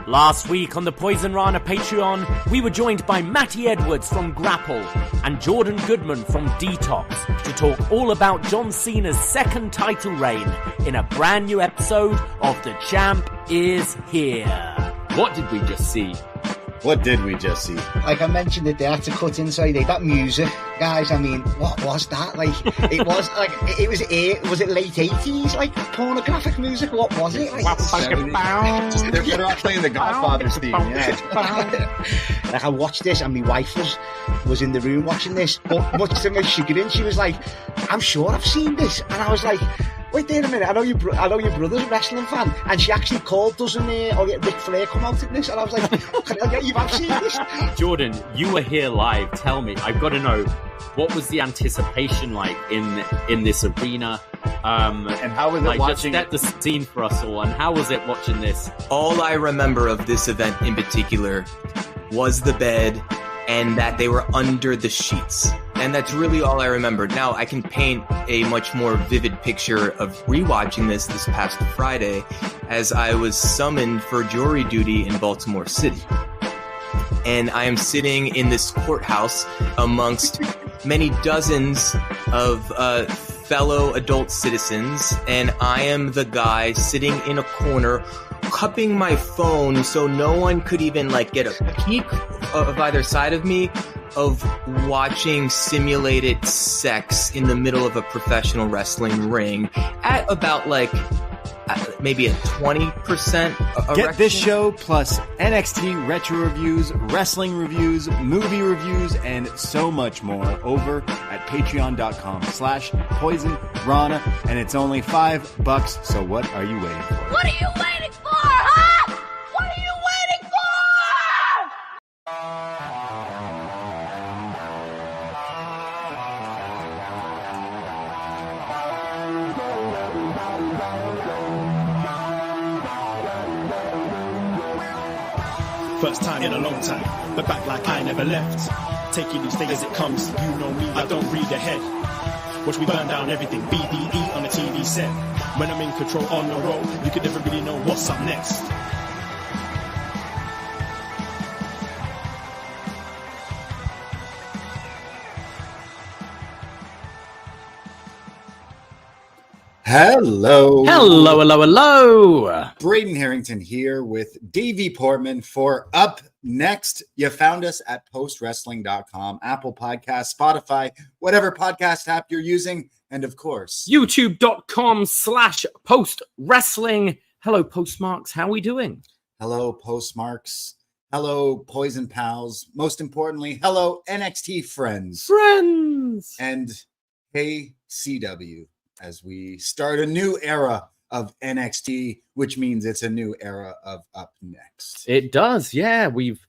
Last week on the Poisonrana Patreon, we were joined by Matty Edwards from Grapple and Jordan Goodman from Detox to talk all about John Cena's second title reign in a brand new episode of The Champ Is Here. What did we just see? What did we just see? Like I mentioned it there to cut inside that music, guys. I mean, what was that? Like, it was like was it late 80s, like pornographic music? What was it? Like, they're all playing the Godfather's theme. Yeah. Like I watched this, and my wife was in the room watching this, but much to my chagrin, she was like, "I'm sure I've seen this," and I was like, wait there a minute, I know your brother's a wrestling fan, and she actually called, doesn't Ric Flair come out in this? And I was like, can I get you have seen this? Jordan, you were here live. Tell me, I've got to know, what was the anticipation like in this arena? And how was it watching? Just set the scene for us all, and how was it watching this? All I remember of this event in particular was the bed and that they were under the sheets. And that's really all I remembered. Now, I can paint a much more vivid picture of rewatching this past Friday as I was summoned for jury duty in Baltimore City. And I am sitting in this courthouse amongst many dozens of fellow adult citizens, and I am the guy sitting in a corner cupping my phone so no one could even get a peek of either side of me, of watching simulated sex in the middle of a professional wrestling ring at about maybe a 20% erection. Get this show plus NXT retro reviews, wrestling reviews, movie reviews, and so much more over at patreon.com/poisonrana, and it's only $5, so what are you waiting for? What are you waiting for, huh? What are you waiting for? First time in a long time, but back like I never left. Taking each day as it comes, you know me, I don't read ahead. Watch me burn down everything, BDE on the TV set. When I'm in control on the road, you could never really know what's up next. Hello. Braden Herrington here with Davie Portman for Up Next. You found us at postwrestling.com, Apple Podcasts, Spotify, whatever podcast app you're using, and of course, youtube.com/postwrestling. Hello, Postmarks. How are we doing? Hello, Postmarks. Hello, Poison Pals. Most importantly, hello, NXT friends. And hey, CW. As we start a new era of NXT, which means it's a new era of Up Next. It does, yeah. We've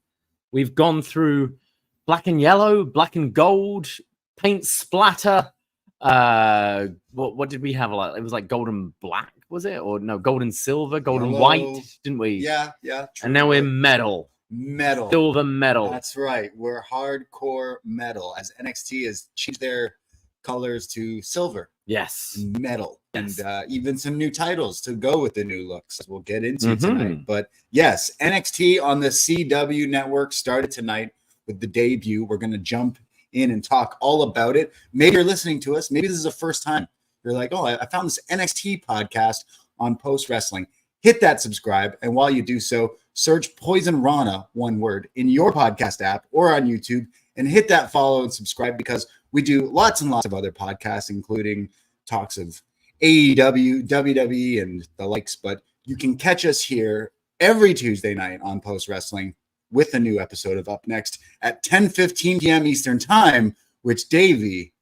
gone through black and yellow, black and gold, paint splatter. What did we have? It was like golden black, was it? Or no, golden silver, golden white, didn't we? Yeah. True. And now we're metal. Silver metal. That's right. We're hardcore metal, as NXT has changed their colors to silver. Yes. Metal. Yes. And even some new titles to go with the new looks we'll get into tonight. But yes, NXT on the CW network started tonight with the debut. We're going to jump in and talk all about it. Maybe you're listening to us. Maybe this is the first time you're like, oh, I found this NXT podcast on Post Wrestling. Hit that subscribe. And while you do so, search Poisonrana, one word, in your podcast app or on YouTube, and hit that follow and subscribe, because we do lots and lots of other podcasts, including talks of AEW, WWE, and the likes. But you can catch us here every Tuesday night on Post Wrestling with a new episode of Up Next at 10:15 p.m. Eastern Time, which, Davey,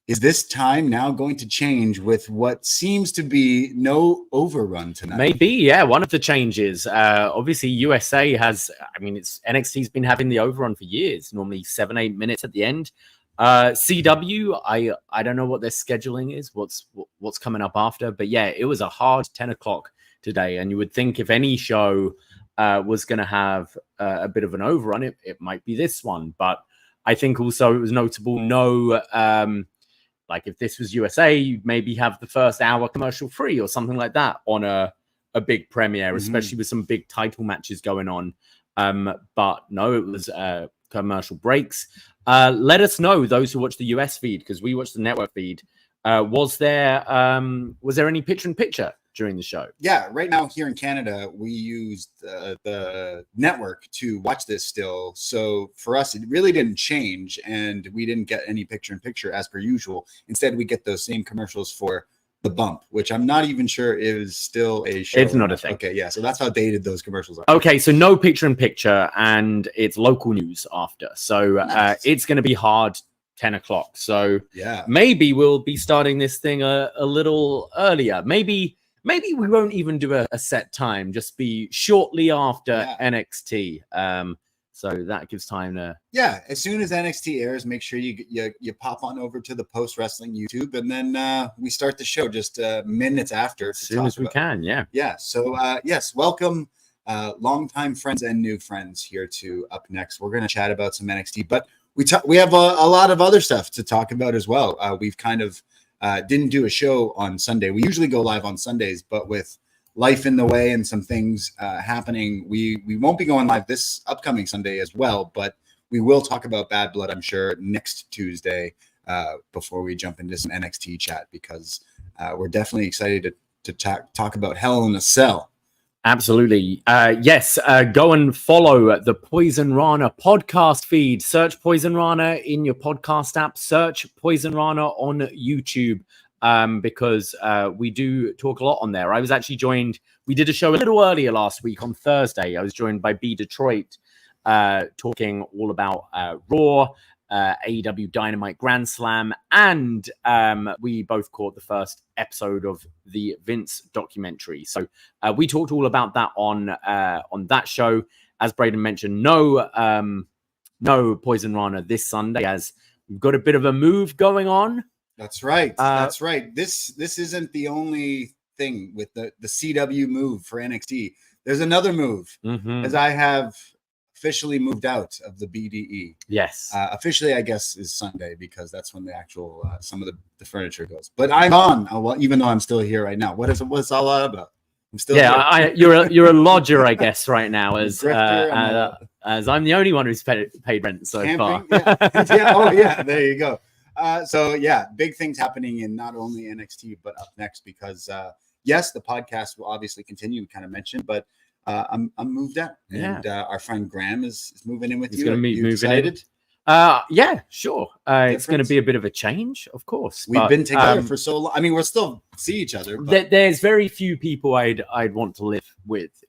is this time now going to change with what seems to be no overrun tonight? Maybe, yeah. One of the changes, obviously, USA has, NXT's been having the overrun for years, normally 7-8 minutes at the end. CW, I don't know what their scheduling is, what's coming up after, but yeah, it was a hard 10 o'clock today, and you would think if any show was going to have a bit of an overrun, it might be this one. But I think also it was notable, if this was USA, you'd maybe have the first hour commercial free or something like that on a a big premiere, especially with some big title matches going on. But no, it was commercial breaks. Let us know, those who watch the US feed, because we watch the network feed. Was there any picture-in-picture during the show? Yeah, right now here in Canada, we used the network to watch this still. So for us, it really didn't change, and we didn't get any picture-in-picture as per usual. Instead, we get those same commercials for the bump, which I'm not even sure is still a show. It's not a thing. Okay, yeah, so that's how dated those commercials are. Okay, so no picture-in-picture, and it's local news after. So Nice. it's going to be hard 10 o'clock. So Yeah. maybe we'll be starting this thing a little earlier. Maybe we won't even do a set time, just be shortly after NXT. So that gives time to... Yeah, as soon as NXT airs, make sure you pop on over to the Post Wrestling YouTube, and then we start the show just minutes after. As soon as we can, yeah. Yeah, so yes, welcome longtime friends and new friends here to Up Next. We're going to chat about some NXT, but we have a lot of other stuff to talk about as well. We've kind of didn't do a show on Sunday. We usually go live on Sundays, but with life in the way and some things happening, we won't be going live this upcoming Sunday as well, but we will talk about Bad Blood, I'm sure, next Tuesday before we jump into some NXT chat, because we're definitely excited to talk about Hell in a Cell. Absolutely. Yes, go and follow the Poisonrana podcast feed. Search Poisonrana in your podcast app. Search Poisonrana on YouTube, because we do talk a lot on there. I was actually joined, we did a show a little earlier last week on Thursday. I was joined by B Detroit, talking all about Raw, AEW Dynamite Grand Slam, and we both caught the first episode of the Vince documentary. So we talked all about that on that show. As Braden mentioned, no Poisonrana this Sunday, as we've got a bit of a move going on. That's right. That's right. This isn't the only thing with the CW move for NXT. There's another move, as I have officially moved out of the BDE. Yes. Officially, I guess, is Sunday, because that's when the actual some of the furniture goes. But I'm gone, even though I'm still here right now. What's all that about? I'm still here. You're a lodger, I guess, right now, as I'm the only one who's paid rent so far. Yeah. There you go. So yeah, big things happening in not only NXT but Up Next, because yes, the podcast will obviously continue. We kind of mentioned, but I'm moved out, and our friend Graham is moving in with you. He's going to be moving excited? in. Yeah, sure. It's going to be a bit of a change, of course. We've been together for so long. I mean, we'll still see each other. But... There's very few people I'd want to live with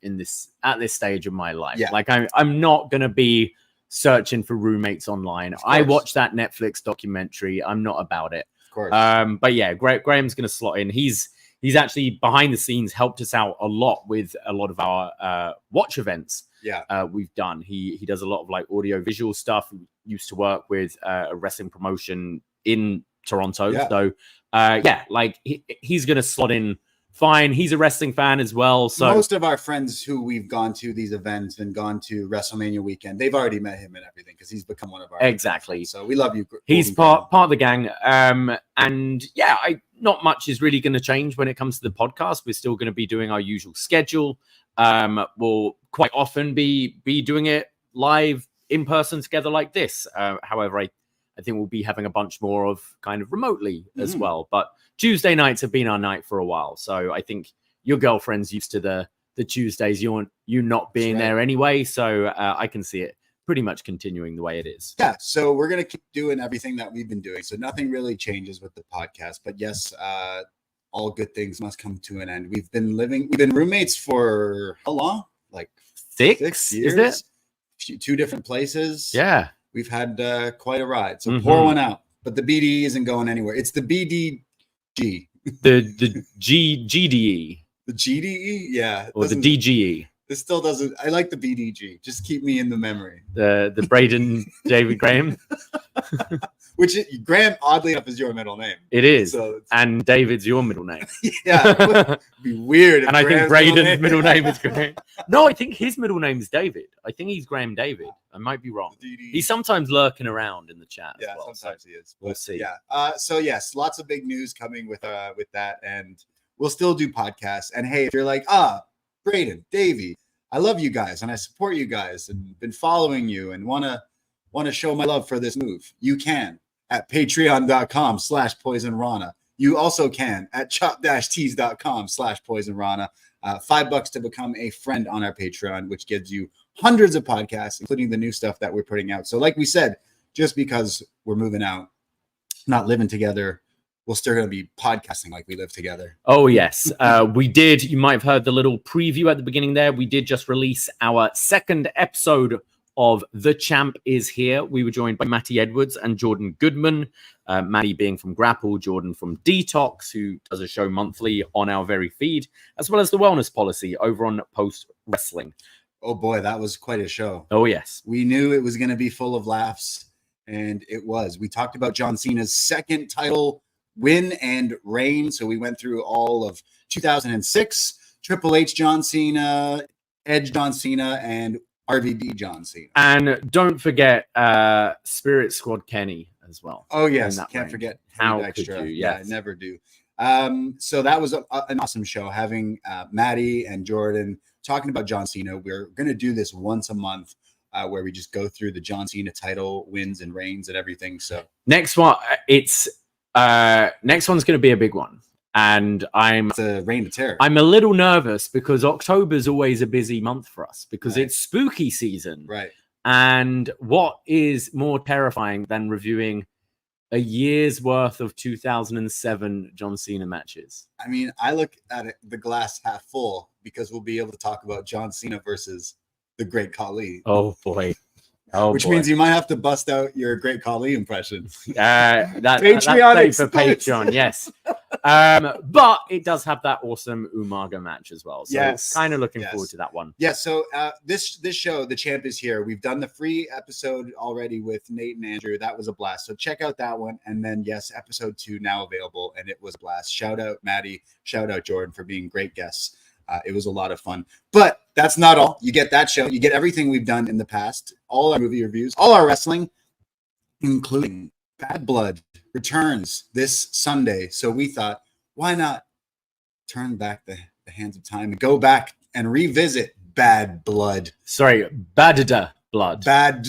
at this stage of my life. Yeah. Like I'm not going to be searching for roommates online. I watched that Netflix documentary. I'm not about it. Of course. But yeah, Graham's going to slot in. He's actually behind the scenes helped us out a lot with a lot of our watch events. Yeah, we've done. He does a lot of like audio visual stuff. He used to work with a wrestling promotion in Toronto. Yeah. So like he's going to slot in fine. He's a wrestling fan as well. So most of our friends who we've gone to these events and gone to WrestleMania weekend, they've already met him and everything, because he's become one of our exactly. So we love you. He's part of the gang. And yeah, not much is really going to change when it comes to the podcast. We're still going to be doing our usual schedule. We'll quite often be doing it live in person together like this. However, I think we'll be having a bunch more of kind of remotely as well. But Tuesday nights have been our night for a while. So I think your girlfriend's used to the Tuesdays, you not being there anyway. So I can see it pretty much continuing the way it is. Yeah. So we're going to keep doing everything that we've been doing. So nothing really changes with the podcast. But yes, all good things must come to an end. We've been roommates for how long? Like 6 years? Is it? 2 different places. Yeah. We've had quite a ride. So pour one out. But the BDE isn't going anywhere. It's the BDG. The GDE. The GDE? Yeah. Or the DGE. This still doesn't. I like the BDG. Just keep me in the memory. The Braden David Graham. Which Graham, oddly enough, is your middle name. It is. So and David's your middle name. Yeah. It'd be weird. And I think Braden's middle name is Graham. No, I think his middle name is David. I think he's Graham David. I might be wrong. He's sometimes lurking around in the chat. Yeah, as well, sometimes he is. We'll see. Yeah. So yes, lots of big news coming with that, and we'll still do podcasts. And hey, if you're like, Braden, Davie, I love you guys and I support you guys and been following you and want to show my love for this move. You can at patreon.com/PoisonRana. You also can at chop-tees.com/PoisonRana. $5 to become a friend on our Patreon, which gives you hundreds of podcasts, including the new stuff that we're putting out. So like we said, just because we're moving out, not living together, we're still going to be podcasting like we live together. Oh, yes. We did. You might have heard the little preview at the beginning there. We did just release our second episode of The Champ Is Here. We were joined by Matty Edwards and Jordan Goodman. Matty being from Grapple, Jordan from Detox, who does a show monthly on our very feed, as well as the Wellness Policy over on Post Wrestling. Oh, boy, that was quite a show. Oh, yes. We knew it was going to be full of laughs, and it was. We talked about John Cena's second title win and reign. So we went through all of 2006, Triple H John Cena, Edge John Cena, and RVD John Cena. And don't forget Spirit Squad Kenny as well. Oh, yes. Can't forget. How extra. could you? Yes. Yeah, I never do. So that was an awesome show, having Matty and Jordan talking about John Cena. We're going to do this once a month where we just go through the John Cena title wins and reigns and everything. So next one, next one's going to be a big one. And it's a reign of terror. I'm a little nervous because October's always a busy month for us because it's spooky season. Right. And what is more terrifying than reviewing a year's worth of 2007 John Cena matches? I mean, I look at it, the glass half full, because we'll be able to talk about John Cena versus the Great Khali. Oh, boy. Which means you might have to bust out your Great Khali impression. That's Patreon for Patreon, yes. But it does have that awesome Umaga match as well. So yes, kind of looking forward to that one. Yeah, so this show, The Champ Is Here, we've done the free episode already with Nate and Andrew. That was a blast. So check out that one. And then, yes, episode 2 now available, and it was a blast. Shout out Maddie, shout out Jordan for being great guests. It was a lot of fun. But that's not all. You get that show. You get everything we've done in the past, all our movie reviews, all our wrestling, including Bad Blood returns this Sunday. So we thought, why not turn back the hands of time and go back and revisit Bad Blood? Sorry, Bad Blood. Bad,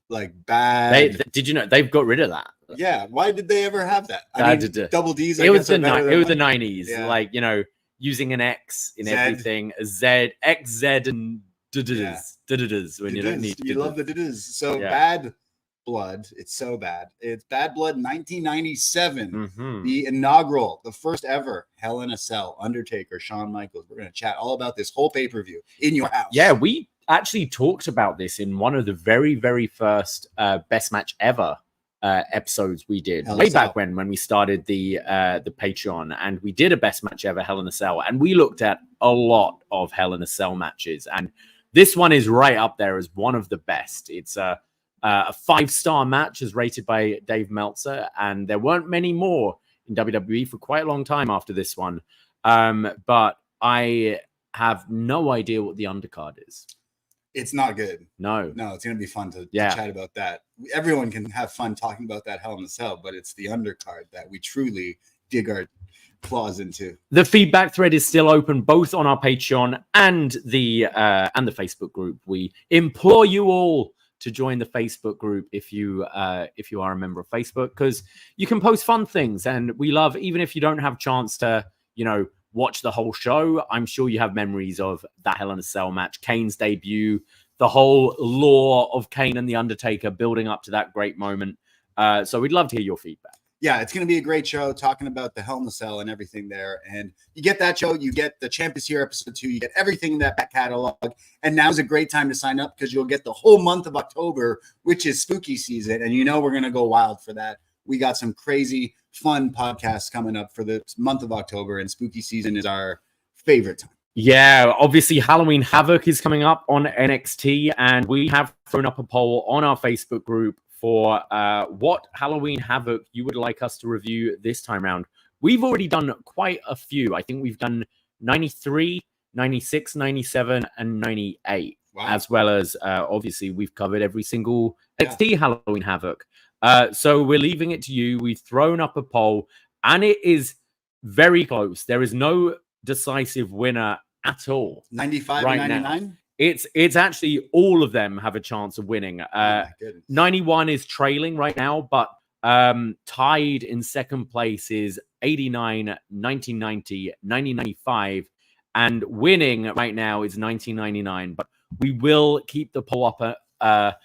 like bad. Did you know they've got rid of that? Yeah. Why did they ever have that? I mean, double D's. It was the 90s. Yeah. Like, you know, using an X in everything, a Z, X, Z, and da-da-das when you don't need to. You love the da-das. So Bad Blood, it's so bad. It's Bad Blood 1997, the inaugural, the first ever Hell in a Cell, Undertaker, Shawn Michaels. We're going to chat all about this whole pay-per-view in your house. Yeah, we actually talked about this in one of the very, very first Best Match Ever episodes we did way back when we started the Patreon, and we did a Best Match Ever Hell in a Cell, and we looked at a lot of Hell in a Cell matches, and this one is right up there as one of the best. It's a 5-star match as rated by Dave Meltzer, and there weren't many more in WWE for quite a long time after this one, but I have no idea what the undercard is. It's not good. No, it's going to be fun to chat about that. Everyone can have fun talking about that Hell in a Cell, but it's the undercard that we truly dig our claws into. The feedback thread is still open, both on our Patreon and the Facebook group. We implore you all to join the Facebook group if you are a member of Facebook, because you can post fun things, and we love, even if you don't have a chance to, you know, watch the whole show, I'm sure you have memories of that Hell in a Cell match, Kane's debut, the whole lore of Kane and The Undertaker building up to that great moment. So we'd love to hear your feedback. Yeah, it's going to be a great show talking about the Hell in a Cell and everything there. And you get that show, you get The Champ Is Here episode 2, you get everything in that back catalog. And now's a great time to sign up because you'll get the whole month of October, which is spooky season. And you know we're going to go wild for that. We got some crazy fun podcasts coming up for the month of October, and spooky season is our favorite time. Yeah, obviously Halloween Havoc is coming up on NXT, and we have thrown up a poll on our Facebook group for what Halloween Havoc you would like us to review this time around. We've already done quite a few. I think we've done 93, 96, 97, and 98. Wow. As well as, obviously, we've covered every single NXT Halloween Havoc. So we're leaving it to you. We've thrown up a poll, and it is very close. There is no decisive winner at all. 95 right and now. 99? It's actually all of them have a chance of winning. My goodness. 91 is trailing right now, but tied in second place is 89, 1990, 1995, and winning right now is 1999. But we will keep the poll up a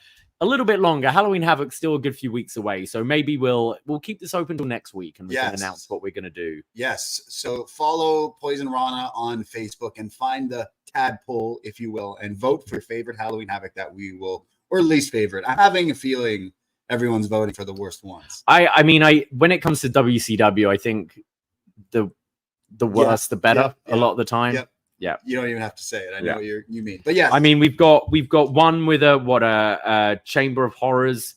little bit longer. Halloween Havoc's still a good few weeks away, so maybe we'll keep this open till next week and we can announce what we're going to do. Yes. So follow Poison Rana on Facebook and find the tadpole, if you will, and vote for your favorite Halloween Havoc that we will, or least favorite. I'm having a feeling everyone's voting for the worst ones. I mean, when it comes to WCW, I think the worse the better a lot of the time. Yep. Yeah, you don't even have to say it. I know what you mean, but yeah. I mean, we've got one with a Chamber of Horrors.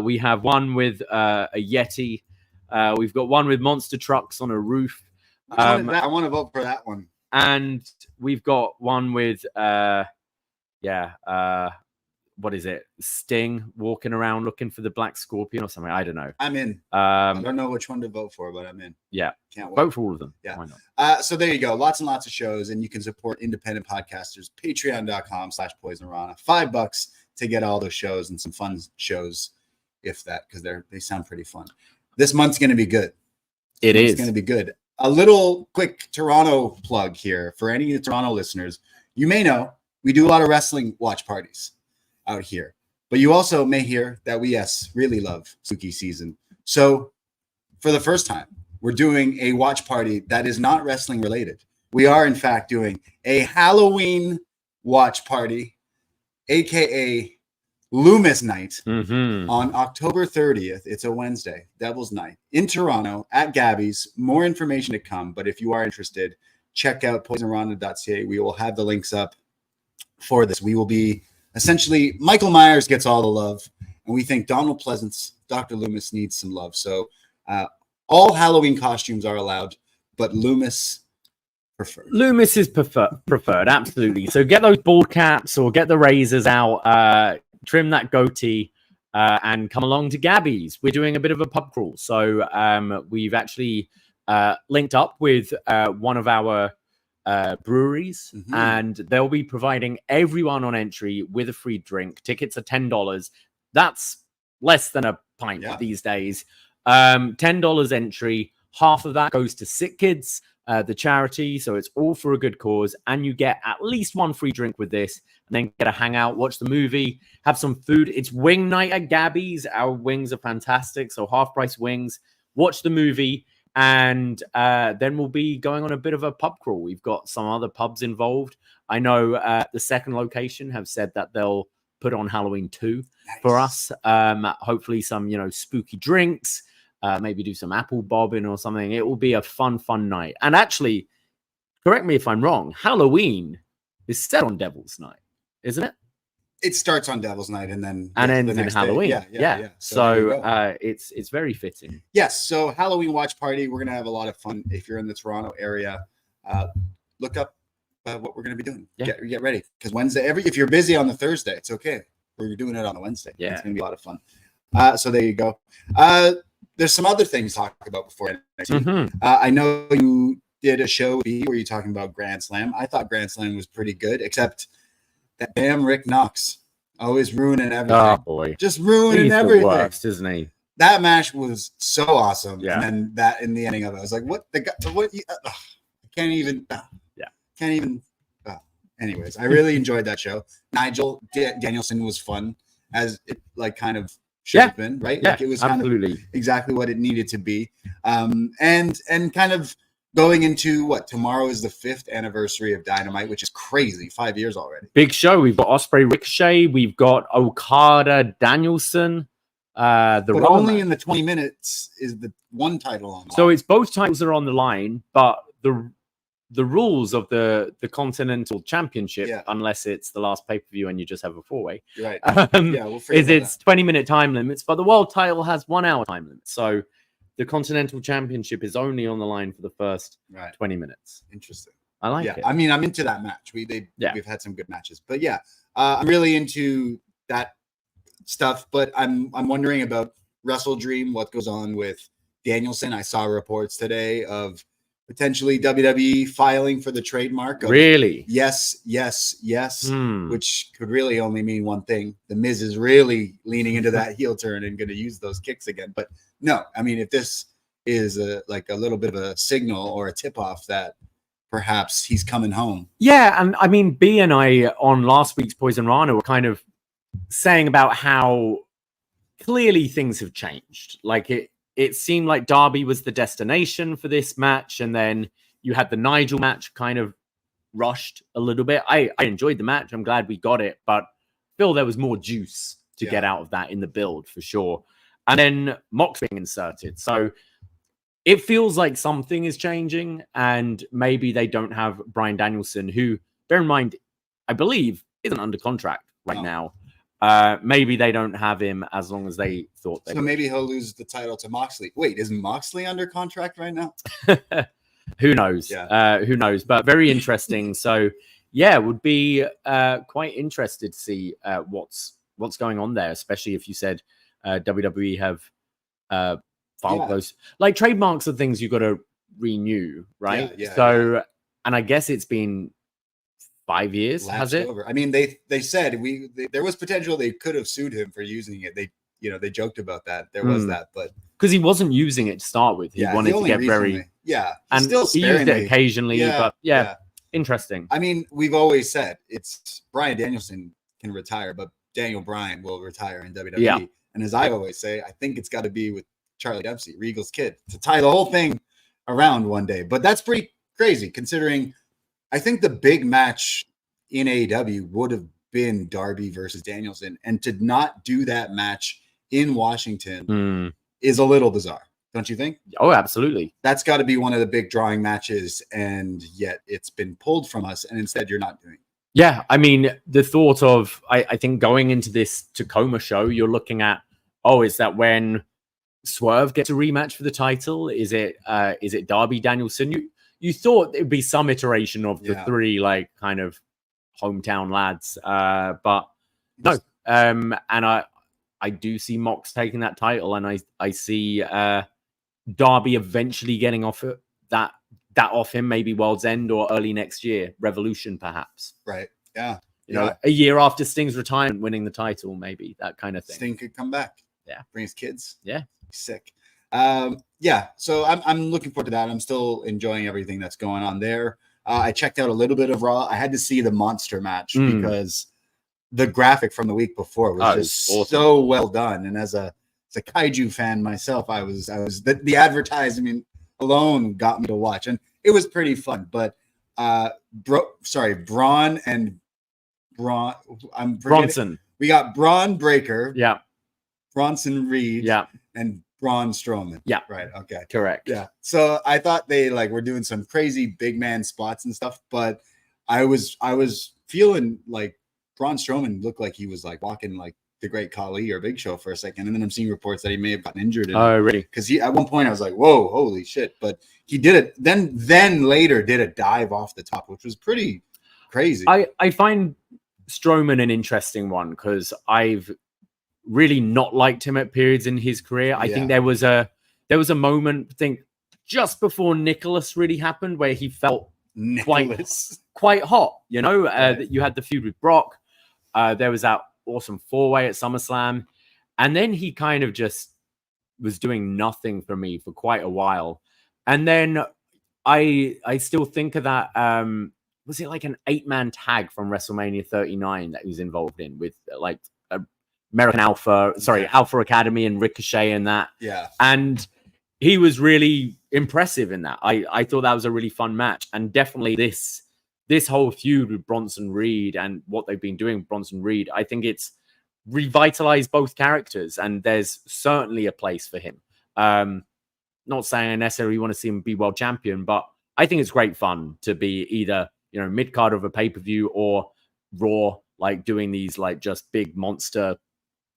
We have one with a Yeti. We've got one with monster trucks on a roof. I want to vote for that one. And we've got one with what is it? Sting walking around looking for the Black Scorpion or something. I don't know. I'm in. I don't know which one to vote for, but I'm in. Yeah. Can't wait. Vote for all of them. Yeah. Why not? So there you go. Lots and lots of shows, and you can support independent podcasters. Patreon.com/PoisonRana. $5 to get all those shows and some fun shows, if that, because they sound pretty fun. This month's going to be good. It's going to be good. A little quick Toronto plug here for any of the Toronto listeners. You may know we do a lot of wrestling watch parties out here, but you also may hear that we really love spooky season. So for the first time, we're doing a watch party that is not wrestling related. We are in fact doing a Halloween watch party, aka Loomis Night, on October 30th. It's a Wednesday, Devil's Night, in Toronto at Gabby's. More information to come, but if you are interested, check out Poisonrana.ca. We will have the links up for this. We will be essentially, Michael Myers gets all the love, and we think Donald Pleasance, Dr. Loomis, needs some love. So all Halloween costumes are allowed, but Loomis preferred. Loomis is preferred, absolutely. So get those bald caps or get the razors out, trim that goatee, and come along to Gabby's. We're doing a bit of a pub crawl. So we've actually linked up with one of our breweries, and they'll be providing everyone on entry with a free drink. Tickets are $10. That's less than a pint these days. $10 entry. Half of that goes to Sick Kids, the charity. So it's all for a good cause, and you get at least one free drink with this, and then get a hangout, watch the movie, have some food. It's wing night at Gabby's. Our wings are fantastic, so half price wings. Watch the movie. And then we'll be going on a bit of a pub crawl. We've got some other pubs involved. I know the second location have said that they'll put on Halloween 2 for us. Hopefully some, spooky drinks, maybe do some apple bobbing or something. It will be a fun night. And actually, correct me if I'm wrong, Halloween is set on Devil's Night, isn't it? It starts on Devil's Night and then ends in Halloween. Yeah. So it's very fitting. Yes. So Halloween watch party. We're gonna have a lot of fun. If you're in the Toronto area, look up what we're gonna be doing. Yeah. Get ready, because Wednesday. If you're busy on the Thursday, it's okay. We're doing it on the Wednesday. Yeah, it's gonna be a lot of fun. So there you go. There's some other things to talk about before NXT. I know you did a show where you were talking about Grand Slam. I thought Grand Slam was pretty good, except that damn Rick Knox always ruining everything. Oh boy, just ruining everything. The worst, isn't he? That match was so awesome. Yeah. And then that in the ending of it, I was like, what the guy? What? I can't even. Can't even. Anyways, I really enjoyed that show. Nigel Danielson was fun, as it kind of should have been, right? Yeah, It was absolutely kind of exactly what it needed to be. And kind of going into tomorrow is the 5th anniversary of Dynamite, which is crazy. 5 years already. Big show. We've got Ospreay Ricochet. We've got Okada Danielson. But only in the 20 minutes is the one title on. So it's both titles are on the line, but the rules of the Continental Championship, unless it's the last pay-per-view and you just have a 4-way, right? We'll it's 20-minute time limits, but the world title has 1 hour time limit. So the Continental Championship is only on the line for the first 20 minutes. Interesting. I like it. I mean, I'm into that match. We've had some good matches, but I'm really into that stuff. But I'm wondering about Wrestle Dream. What goes on with Danielson? I saw reports today of potentially WWE filing for the trademark. Really? Yes, which could really only mean one thing. The Miz is really leaning into that heel turn and going to use those kicks again. But no, I mean, if this is a little bit of a signal or a tip off that perhaps he's coming home. Yeah, and I mean, B and I on last week's Poisonrana were kind of saying about how clearly things have changed. Like it seemed like Darby was the destination for this match, and then you had the Nigel match kind of rushed a little bit. I enjoyed the match. I'm glad we got it, but feel there was more juice to get out of that in the build for sure. And then Mox being inserted. So it feels like something is changing, and maybe they don't have Bryan Danielson, who, bear in mind, I believe isn't under contract right now. Maybe they don't have him as long as they thought they would. Maybe he'll lose the title to Moxley. Wait, isn't Moxley under contract right now? Who knows? Who knows? But very interesting. So, yeah, would be quite interested to see what's going on there, especially if you said WWE have filed those. Like, trademarks are things you got to renew, right? And I guess it's been 5 years, has it? Over. I mean, they said there was potential they could have sued him for using it. They joked about that. There was that, but because he wasn't using it to start with, he wanted to get very and still he used it occasionally, but interesting. I mean, we've always said it's Bryan Danielson can retire, but Daniel Bryan will retire in WWE. Yeah. And as I always say, I think it's got to be with Charlie Dempsey, Regal's kid, to tie the whole thing around one day. But that's pretty crazy considering. I think the big match in AEW would have been Darby versus Danielson, and to not do that match in Washington is a little bizarre, don't you think? Oh, absolutely. That's got to be one of the big drawing matches, and yet it's been pulled from us, and instead you're not doing it. Yeah, I mean, the thought of, I think going into this Tacoma show, you're looking at, is that when Swerve gets a rematch for the title? Is it Darby Danielson? You thought it'd be some iteration of the three, like, kind of hometown lads, but no. And I do see Mox taking that title, and I see Darby eventually getting off that off him, maybe World's End or early next year, Revolution perhaps. Right. Yeah. You know, a year after Sting's retirement, winning the title, maybe that kind of thing. Sting could come back. Yeah. Bring his kids. Yeah. Sick. So I'm looking forward to that. I'm still enjoying everything that's going on there. I checked out a little bit of Raw. I had to see the monster match because the graphic from the week before was just awesome. So well done. And as a kaiju fan myself, I was the advertisement alone got me to watch, and it was pretty fun. But Braun and Bronson. We got Braun Breaker. Yeah. Bronson Reed. Yeah. And Braun Strowman. Yeah. Right. Okay. Correct. Yeah. So I thought they were doing some crazy big man spots and stuff, but I was feeling like Braun Strowman looked like he was walking like the Great Khali or Big Show for a second, and then I'm seeing reports that he may have gotten injured. Oh, really? Because at one point I was like, "Whoa, holy shit!" But he did it. Then later did a dive off the top, which was pretty crazy. I find Strowman an interesting one because I've really not liked him at periods in his career. I think there was a moment, I think, just before Nicholas really happened, where he felt quite hot. You know, that you had the feud with Brock. There was that awesome 4-way at SummerSlam, and then he kind of just was doing nothing for me for quite a while. And then I still think of that. Was it like an 8-man tag from WrestleMania 39 that he was involved in with American Alpha Academy and Ricochet and that. Yeah. And he was really impressive in that. I thought that was a really fun match. And definitely this whole feud with Bronson Reed and what they've been doing with Bronson Reed, I think it's revitalized both characters, and there's certainly a place for him. Not saying I necessarily want to see him be world champion, but I think it's great fun to be either, mid-card of a pay-per-view or Raw, doing these just big monster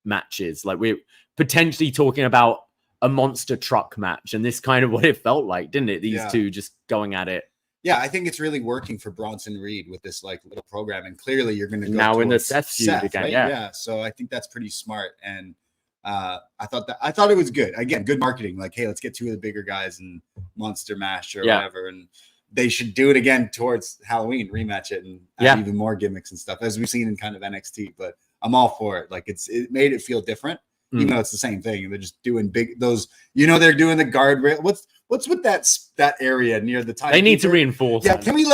matches. We're potentially talking about a monster truck match, and this kind of what it felt like, didn't it? These two just going at it. Yeah, I think it's really working for Bronson Reed with this little program, and clearly you're going to go now in the Seth feud again. right? Yeah, so I think that's pretty smart, and I thought it was good. Again, good marketing. Like, hey, let's get two of the bigger guys and Monster Mash or whatever, and they should do it again towards Halloween, rematch it, and add even more gimmicks and stuff as we've seen in kind of NXT. But I'm all for it. Like, it made it feel different, even though it's the same thing. They're just doing those. They're doing the guardrail. What's with that area near the time? They need to reinforce. Yeah, can we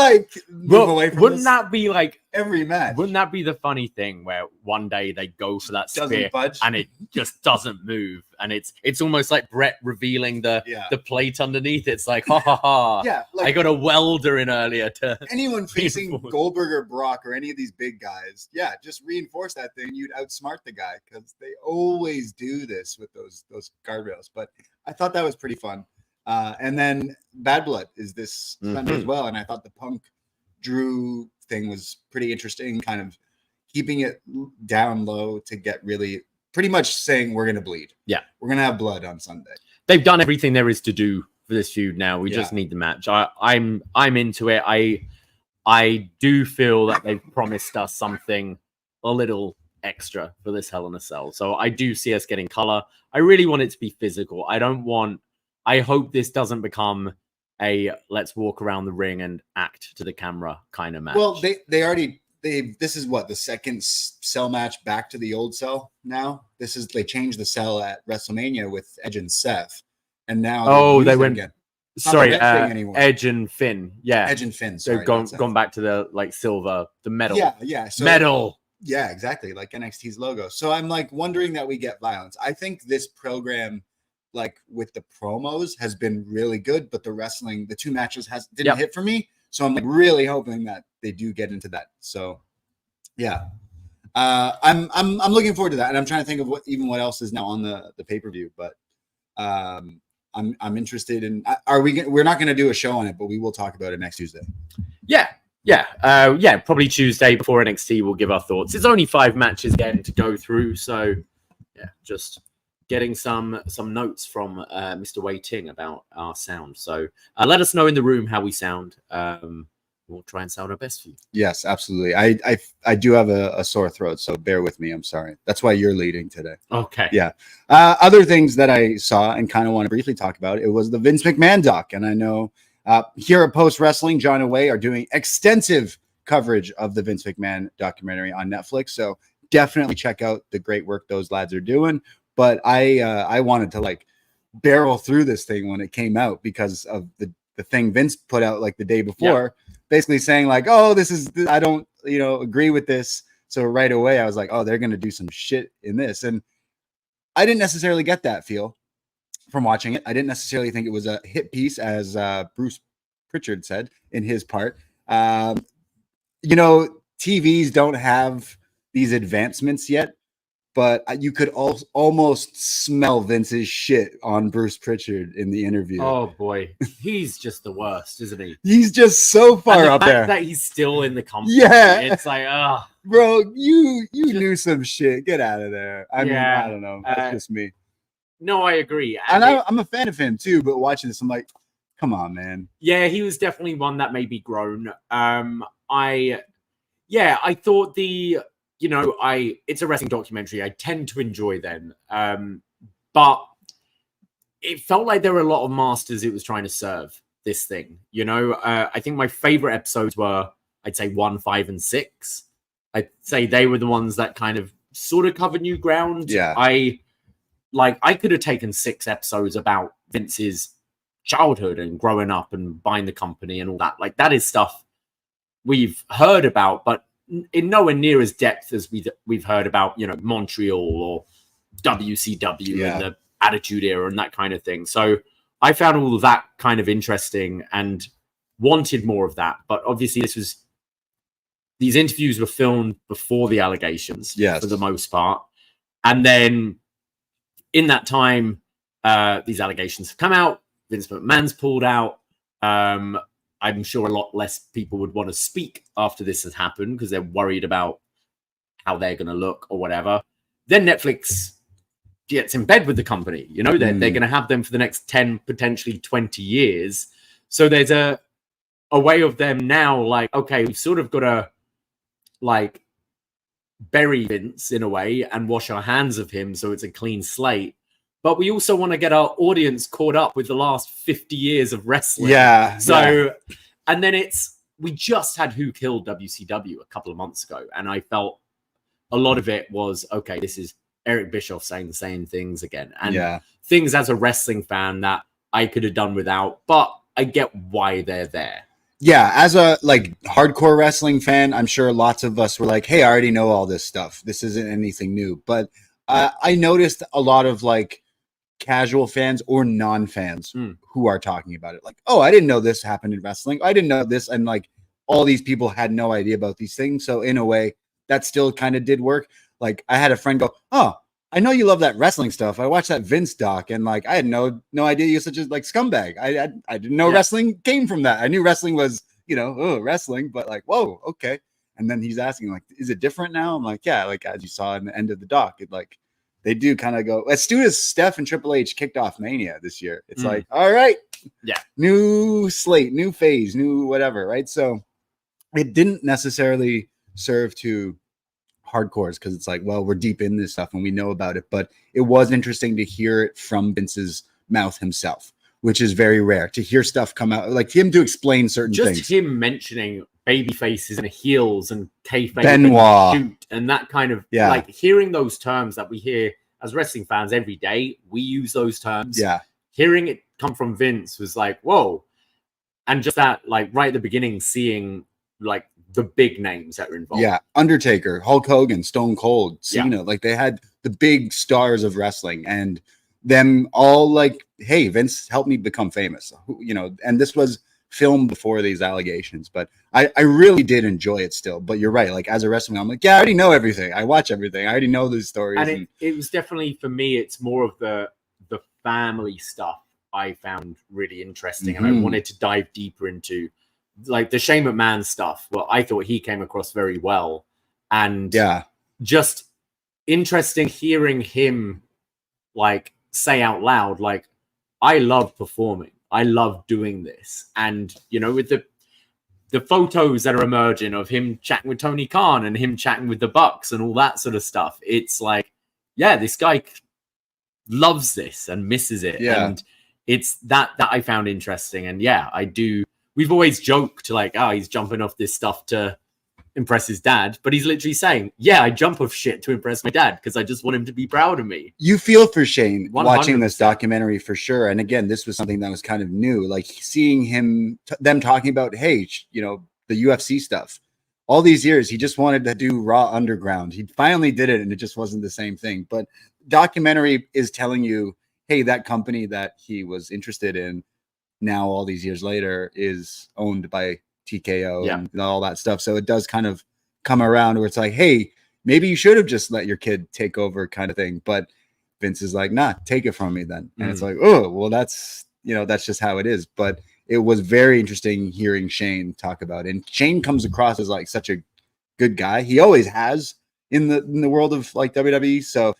move away from wouldn't this? That be like every match? Wouldn't that be the funny thing where one day they go for that spear budge. And it just doesn't move, and it's almost like Brett revealing the plate underneath. It's like, ha ha ha! Yeah, I got a welder in earlier to anyone facing Goldberg or Brock or any of these big guys. Yeah, just reinforce that thing. You'd outsmart the guy because they always do this with those guardrails. But I thought that was pretty fun. And then Bad Blood is this Sunday as well. And I thought the Punk Drew thing was pretty interesting, kind of keeping it down low to get really pretty much saying we're going to bleed. Yeah. We're going to have blood on Sunday. They've done everything there is to do for this feud now. We just need the match. I'm into it. I do feel that they've promised us something a little extra for this Hell in a Cell. So I do see us getting color. I really want it to be physical. I hope this doesn't become a let's walk around the ring and act to the camera kind of match. Well, this is what the second cell match back to the old cell now. They changed the cell at WrestleMania with Edge and Seth, and now they went again. Sorry, Edge and Finn. Yeah, Edge and Finn. Sorry, they've gone back to the silver, the metal. Yeah. So, metal. Yeah, exactly, like NXT's logo. So I'm wondering that we get violence. I think this program, with the promos, has been really good, but the wrestling, the two matches didn't hit for me. So I'm really hoping that they do get into that. So yeah, I'm looking forward to that, and I'm trying to think of what else is now on the pay-per-view. But I'm interested in. We're not going to do a show on it, but we will talk about it next Tuesday. Yeah, probably Tuesday before NXT. We'll give our thoughts. It's only 5 matches again to go through, so yeah, just getting some notes from Mr. Wei Ting about our sound. So let us know in the room how we sound. We'll try and sound our best for you. Yes, absolutely. I do have a sore throat, so bear with me. I'm sorry. That's why you're leading today. Okay. Yeah. Other things that I saw and kind of want to briefly talk about, it was the Vince McMahon doc. And I know here at Post Wrestling, John and Wei are doing extensive coverage of the Vince McMahon documentary on Netflix. So definitely check out the great work those lads are doing. But I wanted to barrel through this thing when it came out because of the thing Vince put out the day before, basically saying I don't agree with this. So right away I was like, oh, they're gonna do some shit in this, and I didn't necessarily get that feel from watching it. I didn't necessarily think it was a hit piece, as Bruce Pritchard said in his part. TVs don't have these advancements yet. But you could almost smell Vince's shit on Bruce Pritchard in the interview. Oh boy, he's just the worst, isn't he? He's just so far up there. That he's still in the company. Yeah, it's like, bro, you knew some shit. Get out of there. I mean, I don't know. That's just me. No, I agree. And I'm a fan of him too. But watching this, I'm like, come on, man. Yeah, he was definitely one that made me groan. I thought it's a wrestling documentary. I tend to enjoy them. But it felt like there were a lot of masters it was trying to serve this thing. I think my favorite episodes were, I'd say 1, 5, and 6. I'd say they were the ones that kind of sort of covered new ground. Yeah. I could have taken 6 episodes about Vince's childhood and growing up and buying the company and all that. That is stuff we've heard about, but in nowhere near as depth as we've heard about, Montreal or WCW and the Attitude Era and that kind of thing. So I found all of that kind of interesting and wanted more of that. But obviously these interviews were filmed before the allegations, for the most part. And then in that time, these allegations have come out. Vince McMahon's pulled out. I'm sure a lot less people would want to speak after this has happened because they're worried about how they're going to look or whatever. Then Netflix gets in bed with the company. They're going to have them for the next 10, potentially 20 years. So there's a way of them now, okay, we've sort of got to bury Vince in a way and wash our hands of him so it's a clean slate. But we also want to get our audience caught up with the last 50 years of wrestling. Yeah. So, and then we just had Who Killed WCW a couple of months ago. And I felt a lot of it was, okay, this is Eric Bischoff saying the same things again. And things as a wrestling fan that I could have done without, but I get why they're there. Yeah, as a like hardcore wrestling fan, I'm sure lots of us were like, hey, I already know all this stuff. This isn't anything new. But I noticed a lot of like casual fans or non-fans who are talking about it. Like, oh, I didn't know this happened in wrestling. I didn't know this. And like all these people had no idea about these things. So in a way, that still kind of did work. Like I had a friend go, oh, I know you love that wrestling stuff. I watched that Vince doc and like I had no idea you're such a like scumbag. I didn't know wrestling came from that. I knew wrestling was, wrestling, but like, whoa, okay. And then he's asking like, is it different now? I'm like, yeah, like as you saw in the end of the doc, it like they do kind of go as soon as Steph and Triple H kicked off Mania this year. It's like, all right, new slate, new phase, new whatever, right? So it didn't necessarily serve to hardcores because it's like, well, we're deep in this stuff and we know about it, but it was interesting to hear it from Vince's mouth himself, which is very rare to hear stuff come out, like him to explain certain things. Just him mentioning baby faces and heels and kayfabe Benoit and shoot and that kind of like hearing those terms that we hear as wrestling fans every day. We use those terms. Yeah. Hearing it come from Vince was like, whoa. And just that, like right at the beginning, seeing like the big names that were involved. Yeah. Undertaker, Hulk Hogan, Stone Cold, Cena. Like they had the big stars of wrestling and them all like, hey, Vince helped me become famous, and this was filmed before these allegations, but I really did enjoy it still. But you're right. Like as a wrestler, I'm like, yeah, I already know everything. I watch everything. I already know these stories. And it was definitely, for me, it's more of the family stuff I found really interesting. And I wanted to dive deeper into like the Shane McMahon stuff. Well, I thought he came across very well. And just interesting hearing him like say out loud, like, I love performing. I love doing this. And, with the photos that are emerging of him chatting with Tony Khan and him chatting with the Bucks and all that sort of stuff, it's like, yeah, this guy loves this and misses it. Yeah. And it's that I found interesting. And yeah, I do. We've always joked like, oh, he's jumping off this stuff to impress his dad, but he's literally saying, yeah, I jump off shit to impress my dad because I just want him to be proud of me. You feel for Shane 100%. Watching this documentary for sure. And again, this was something that was kind of new, like seeing them talking about, hey, the UFC stuff. All these years, he just wanted to do Raw Underground. He finally did it, and it just wasn't the same thing. But documentary is telling you, hey, that company that he was interested in now all these years later is owned by TKO and all that stuff. So it does kind of come around where it's like, hey, maybe you should have just let your kid take over kind of thing. But Vince is like, nah, take it from me then. And it's like, oh, well, that's just how it is. But it was very interesting hearing Shane talk about it. And Shane comes across as like such a good guy. He always has in the world of like WWE. So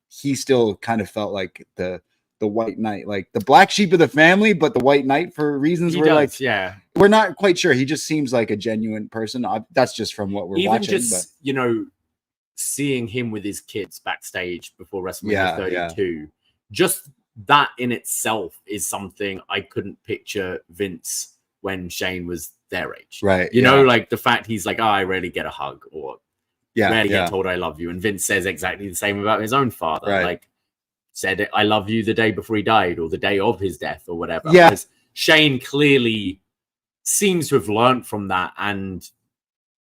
he still kind of felt like the white knight, like the black sheep of the family, but the white knight for reasons we're not quite sure. He just seems like a genuine person. That's just from what we're watching. Just, seeing him with his kids backstage before WrestleMania 32, just that in itself is something I couldn't picture Vince when Shane was their age. Right. Like the fact he's like, oh, I rarely get a hug or rarely get told I love you. And Vince says exactly the same about his own father. Right. Like, said I love you the day before he died or the day of his death or whatever. Yeah. Whereas Shane clearly seems to have learned from that and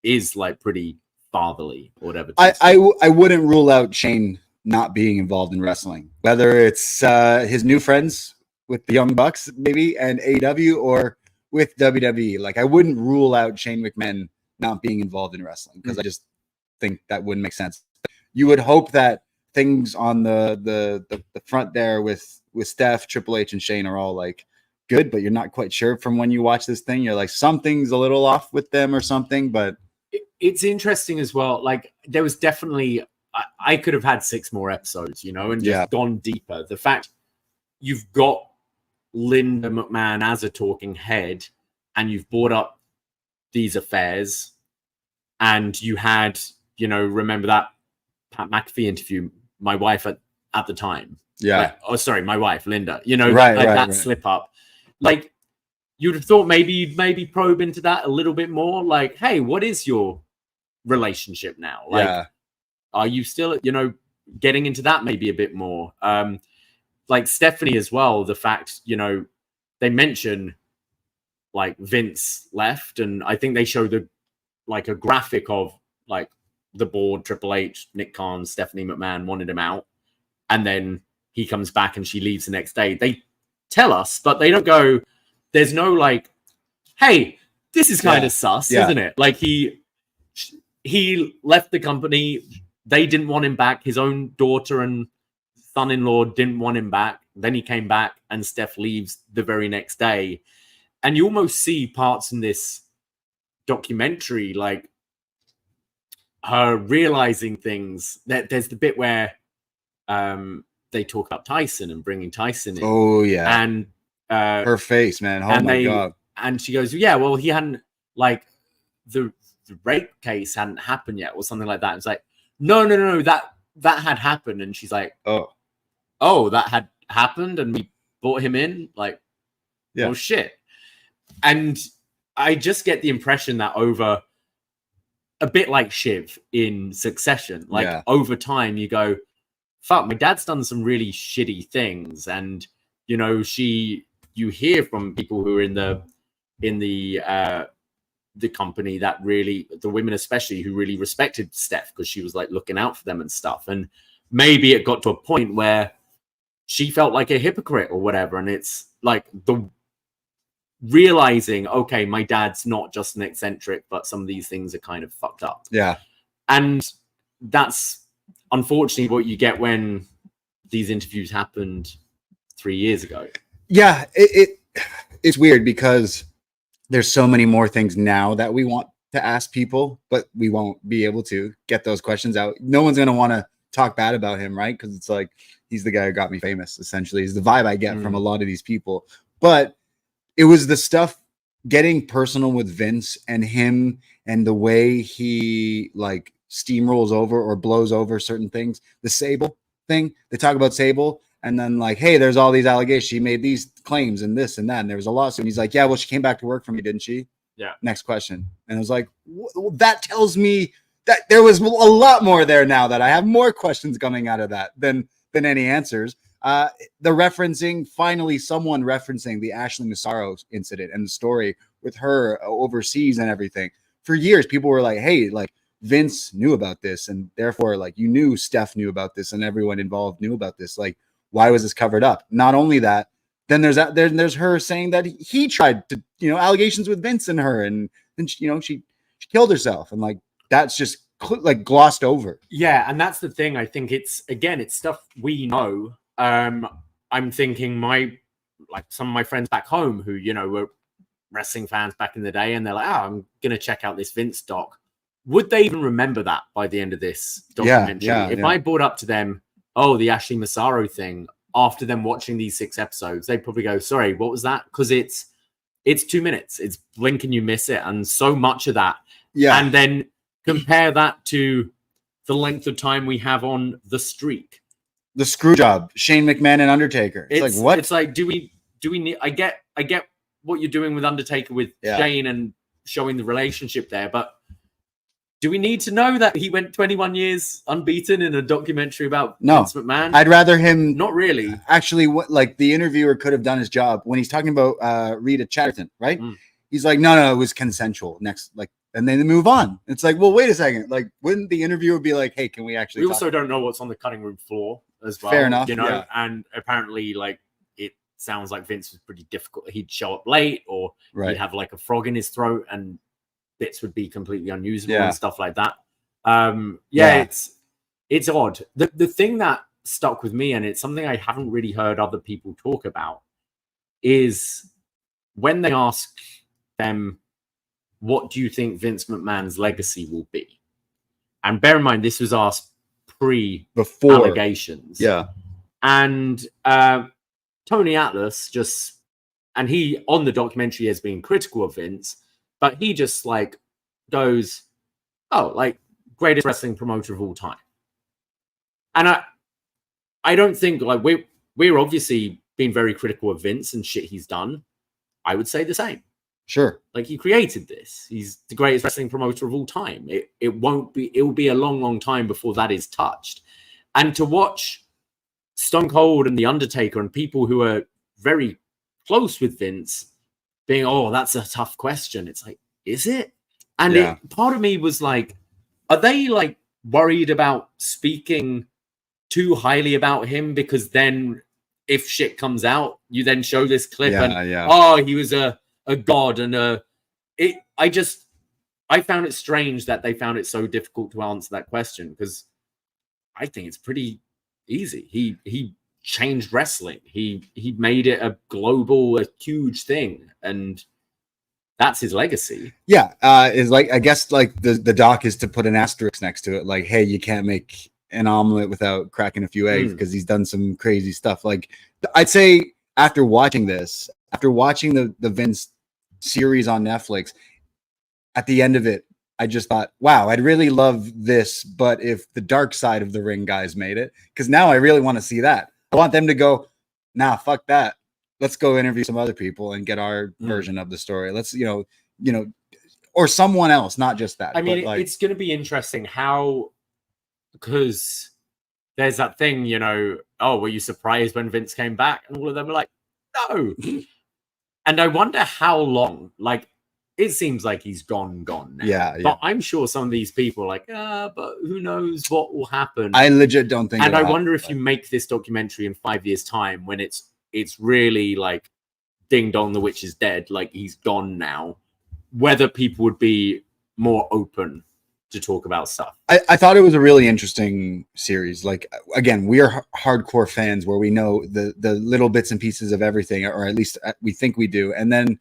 is like pretty fatherly or whatever. I wouldn't rule out Shane not being involved in wrestling, whether it's his new friends with the Young Bucks maybe and AEW or with WWE. Like I wouldn't rule out Shane McMahon not being involved in wrestling because I just think that wouldn't make sense. You would hope that things on the front there with Steph, Triple H, and Shane are all like good, but you're not quite sure from when you watch this thing. You're like, something's a little off with them or something. But it's interesting as well. Like there was definitely, I could have had 6 more episodes, and just gone deeper. The fact you've got Linda McMahon as a talking head, and you've brought up these affairs, and you had remember that Pat McAfee interview, my wife at the time. Yeah. My wife, Linda, right. slip up. Like, you'd have thought maybe you'd probe into that a little bit more. Like, hey, what is your relationship now? Like, are you still, getting into that maybe a bit more? Like Stephanie as well, the fact, they mention like Vince left, and I think they showed a graphic of like the board, Triple H, Nick Khan, Stephanie McMahon wanted him out, and then he comes back and she leaves the next day. They tell us, but they don't go, there's no like, hey, this is kind of sus, isn't it? Like he left the company. They didn't want him back. His own daughter and son-in-law didn't want him back. Then he came back and Steph leaves the very next day. And you almost see parts in this documentary, like her realizing things. There's the bit where they talk about Tyson and bringing Tyson in. Oh, yeah. And her face, man. Oh, my God. And she goes, yeah, well, he hadn't, like, the rape case hadn't happened yet or something like that. It's like, no, that had happened. And she's like, oh, that had happened and we brought him in? Like, oh, shit. And I just get the impression that over a bit like Shiv in Succession, like over time you go, fuck, my dad's done some really shitty things. And, you hear from people who are in the company that really, the women especially, who really respected Steph because she was like looking out for them and stuff. And maybe it got to a point where she felt like a hypocrite or whatever. And it's like the realizing, okay, my dad's not just an eccentric, but some of these things are kind of fucked up. Yeah. And that's unfortunately what you get when these interviews happened 3 years ago. Yeah, it's weird because there's so many more things now that we want to ask people, but we won't be able to get those questions out. No one's going to want to talk bad about him, right? Because it's like, he's the guy who got me famous, essentially, is the vibe I get from a lot of these people. But it was the stuff getting personal with Vince and him and the way he like steamrolls over or blows over certain things. The Sable thing, they talk about Sable. And then like, hey, there's all these allegations. She made these claims and this and that. And there was a lawsuit. And he's like, yeah, well, she came back to work for me, didn't she? Yeah. Next question. And I was like, that tells me that there was a lot more there now, that I have more questions coming out of that than any answers. The referencing, finally someone referencing the Ashley Massaro incident and the story with her overseas and everything. For years, people were like, hey, like Vince knew about this. And therefore, like, you knew Steph knew about this and everyone involved knew about this. Like, why was this covered up? Not only that, then there's her saying that he tried to, allegations with Vince and her, and then she killed herself, and like that's just like glossed over. Yeah, and that's the thing. I think it's stuff we know. I'm thinking some of my friends back home who were wrestling fans back in the day, and they're like, I'm gonna check out this Vince doc. Would they even remember that by the end of this documentary? If I brought up to them, the Ashley Massaro thing, after them watching these 6 episodes, they'd probably go, sorry, what was that? Because it's 2 minutes. It's blink and you miss it. And so much of that. Yeah. And then compare that to the length of time we have on The Streak. The Screwjob, Shane McMahon and Undertaker. It's like, what? It's like, do we need, I get what you're doing with Undertaker with Shane and showing the relationship there, but do we need to know that he went 21 years unbeaten in a documentary about Vince McMahon? I'd rather him... Not really. Actually, what the interviewer could have done his job when he's talking about Rita Chatterton, right? He's like, no, it was consensual. And then they move on. It's like, well, wait a second. Like, wouldn't the interviewer be like, hey, can we actually We also don't know what's on the cutting room floor as well. Fair enough. And apparently, like, it sounds like Vince was pretty difficult. He'd show up late, or he'd have like a frog in his throat, and bits would be completely unusable and stuff like that. It's odd. The thing that stuck with me, and it's something I haven't really heard other people talk about, is when they ask them, what do you think Vince McMahon's legacy will be? And bear in mind, this was asked before allegations. Yeah. And Tony Atlas and he on the documentary has been critical of Vince, but he just like goes, greatest wrestling promoter of all time. And I don't think, like, we're obviously being very critical of Vince and shit he's done. I would say the same. Sure. Like, he created this. He's the greatest wrestling promoter of all time. It will be a long, long time before that is touched. And to watch Stone Cold and The Undertaker and people who are very close with Vince being, oh, that's a tough question. It's like, is it? And part of me was like, are they like worried about speaking too highly about him? Because then if shit comes out, you then show this clip oh, he was a god. And I found it strange that they found it so difficult to answer that question, because I think it's pretty easy. He changed wrestling. He made it a huge thing, and that's his legacy. Yeah, is like, I guess like the doc is to put an asterisk next to it, like, hey, you can't make an omelet without cracking a few eggs, because he's done some crazy stuff. Like, I'd say after watching the Vince series on Netflix, at the end of it, I just thought, wow, I'd really love this, but if the dark side of the ring guys made it, because now I really want to see that. I want them to go, nah, fuck that. Let's go interview some other people and get our version of the story. Let's, you know, or someone else, not just that. I mean, it's going to be interesting how, because there's that thing, you know, oh, were you surprised when Vince came back? And all of them are like, no. And I wonder how long, like, it seems like he's gone now. Yeah. But I'm sure some of these people are like, but who knows what will happen. I legit don't think. And I wonder if you make this documentary in 5 years' time, when it's really like ding dong, the witch is dead, like he's gone now, whether people would be more open to talk about stuff. I thought it was a really interesting series. Like, again, we are hardcore fans where we know the little bits and pieces of everything, or at least we think we do. And then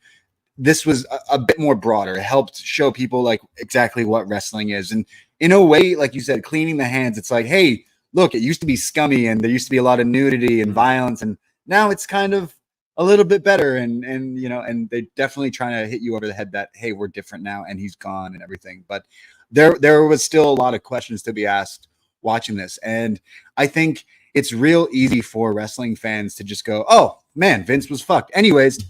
this was a bit more broader. It helped show people like exactly what wrestling is. And in a way, like you said, cleaning the hands, it's like, hey, look, it used to be scummy and there used to be a lot of nudity and violence. And now it's kind of a little bit better. And you know, and they definitely trying to hit you over the head that, hey, we're different now and he's gone and everything. But there was still a lot of questions to be asked watching this. And I think it's real easy for wrestling fans to just go, oh man, Vince was fucked. Anyways,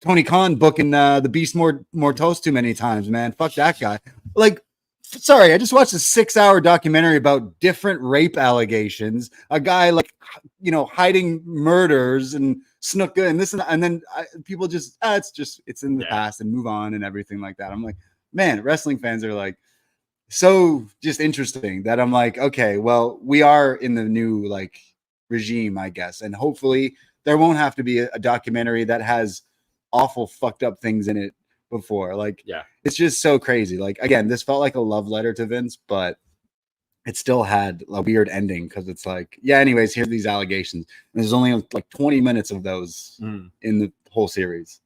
Tony Khan booking the Beast Mortos too many times, man. Fuck that guy. Like, sorry, I just watched a 6-hour documentary about different rape allegations. A guy like, you know, hiding murders and snooker and this and then people just it's in the past and move on and everything like that. I'm like, man, wrestling fans are like so just interesting that I'm like, okay, well, we are in the new like regime, I guess, and hopefully there won't have to be a documentary that has awful fucked up things in it before. Like, it's just so crazy. Like, again, this felt like a love letter to Vince, but it still had a weird ending because it's like, anyways, here's these allegations. And there's only like 20 minutes of those in the whole series.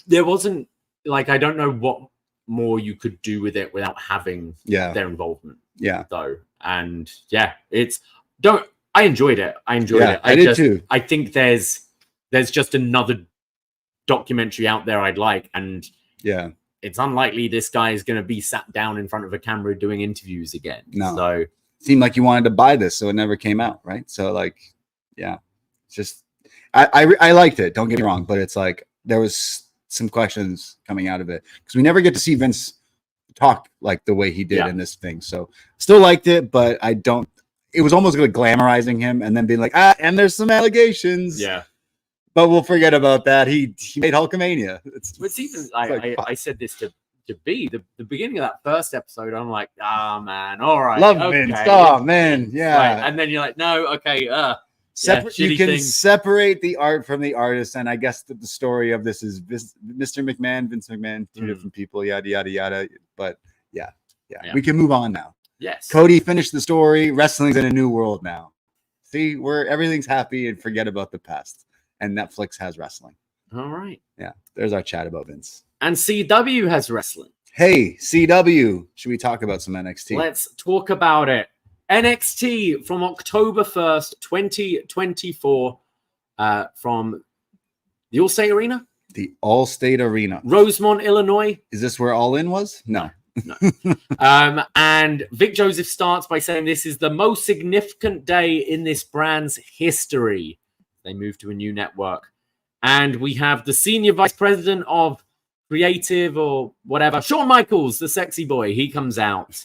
There wasn't like, I don't know what more you could do with it without having their involvement. Though. And I enjoyed it. I did too. I think there's just another documentary out there I'd like, and it's unlikely this guy is going to be sat down in front of a camera doing interviews again. So it seemed like you wanted to buy this, so it never came out, right? So like, it's just I liked it, don't get me wrong, but it's like there was some questions coming out of it because we never get to see Vince talk like the way he did in this thing. So still liked it, but it was almost like glamorizing him and then being like, and there's some allegations. But we'll forget about that. He made Hulkamania. It's even I said this to B, the beginning of that first episode. I'm like, man, all right, love Vince. Oh man, right. And then you're like, no, okay, you can separate the art from the artist, and I guess the story of this is Mr. McMahon, Vince McMahon, two different people, yada yada yada. But we can move on now. Yes, Cody finished the story. Wrestling's in a new world now. See, everything's happy and forget about the past. And Netflix has wrestling. All right. Yeah. There's our chat about Vince. And CW has wrestling. Hey, CW. Should we talk about some NXT? Let's talk about it. NXT from October 1st, 2024, from the Allstate Arena? The Allstate Arena. Rosemont, Illinois. Is this where All In was? No. And Vic Joseph starts by saying this is the most significant day in this brand's history. They move to a new network. And we have the senior vice president of creative or whatever, Shawn Michaels, the sexy boy. He comes out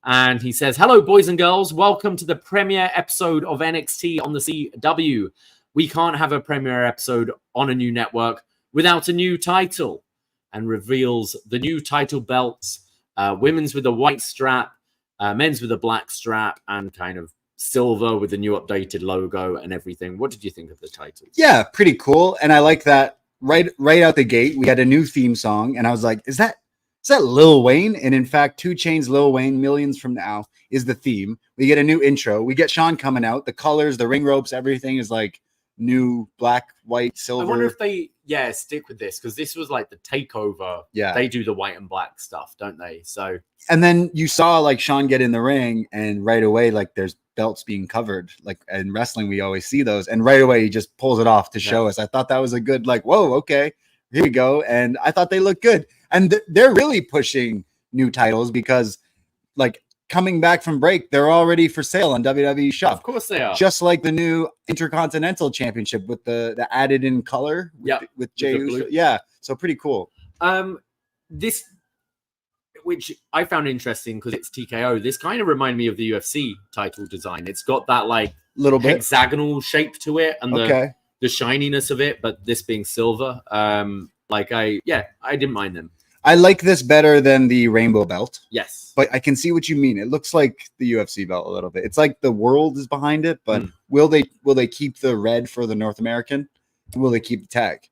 and he says, hello, boys and girls. Welcome to the premiere episode of NXT on the CW. We can't have a premiere episode on a new network without a new title. And reveals the new title belts, women's with a white strap, men's with a black strap, and kind of silver with the new updated logo and everything. What did you think of the titles? Yeah, pretty cool. And I like that right out the gate, we had a new theme song, and I was like, is that Lil Wayne? And in fact, 2 Chainz Lil Wayne, Millions From Now is the theme. We get a new intro. We get Shawn coming out. The colors, the ring ropes, everything is like new black, white, silver. I wonder if they stick with this, because this was like the takeover. Yeah, they do the white and black stuff, don't they? So, and then you saw like Shawn get in the ring, and right away, like there's belts being covered. Like in wrestling, we always see those, and right away he just pulls it off to show us. I thought that was a good, like, whoa, okay, here we go. And I thought they looked good, and they're really pushing new titles, because like coming back from break, they're already for sale on WWE Shop. Of course they are. Just like the new Intercontinental Championship with the added in color. With Jey Uso. Yeah. So pretty cool. This, which I found interesting because it's TKO, this kind of reminded me of the UFC title design. It's got that like little bit hexagonal shape to it, and the shininess of it, but this being silver. I didn't mind them. I like this better than the rainbow belt. Yes. But I can see what you mean. It looks like the UFC belt a little bit. It's like the world is behind it, but will they keep the red for the North American? Will they keep the tag?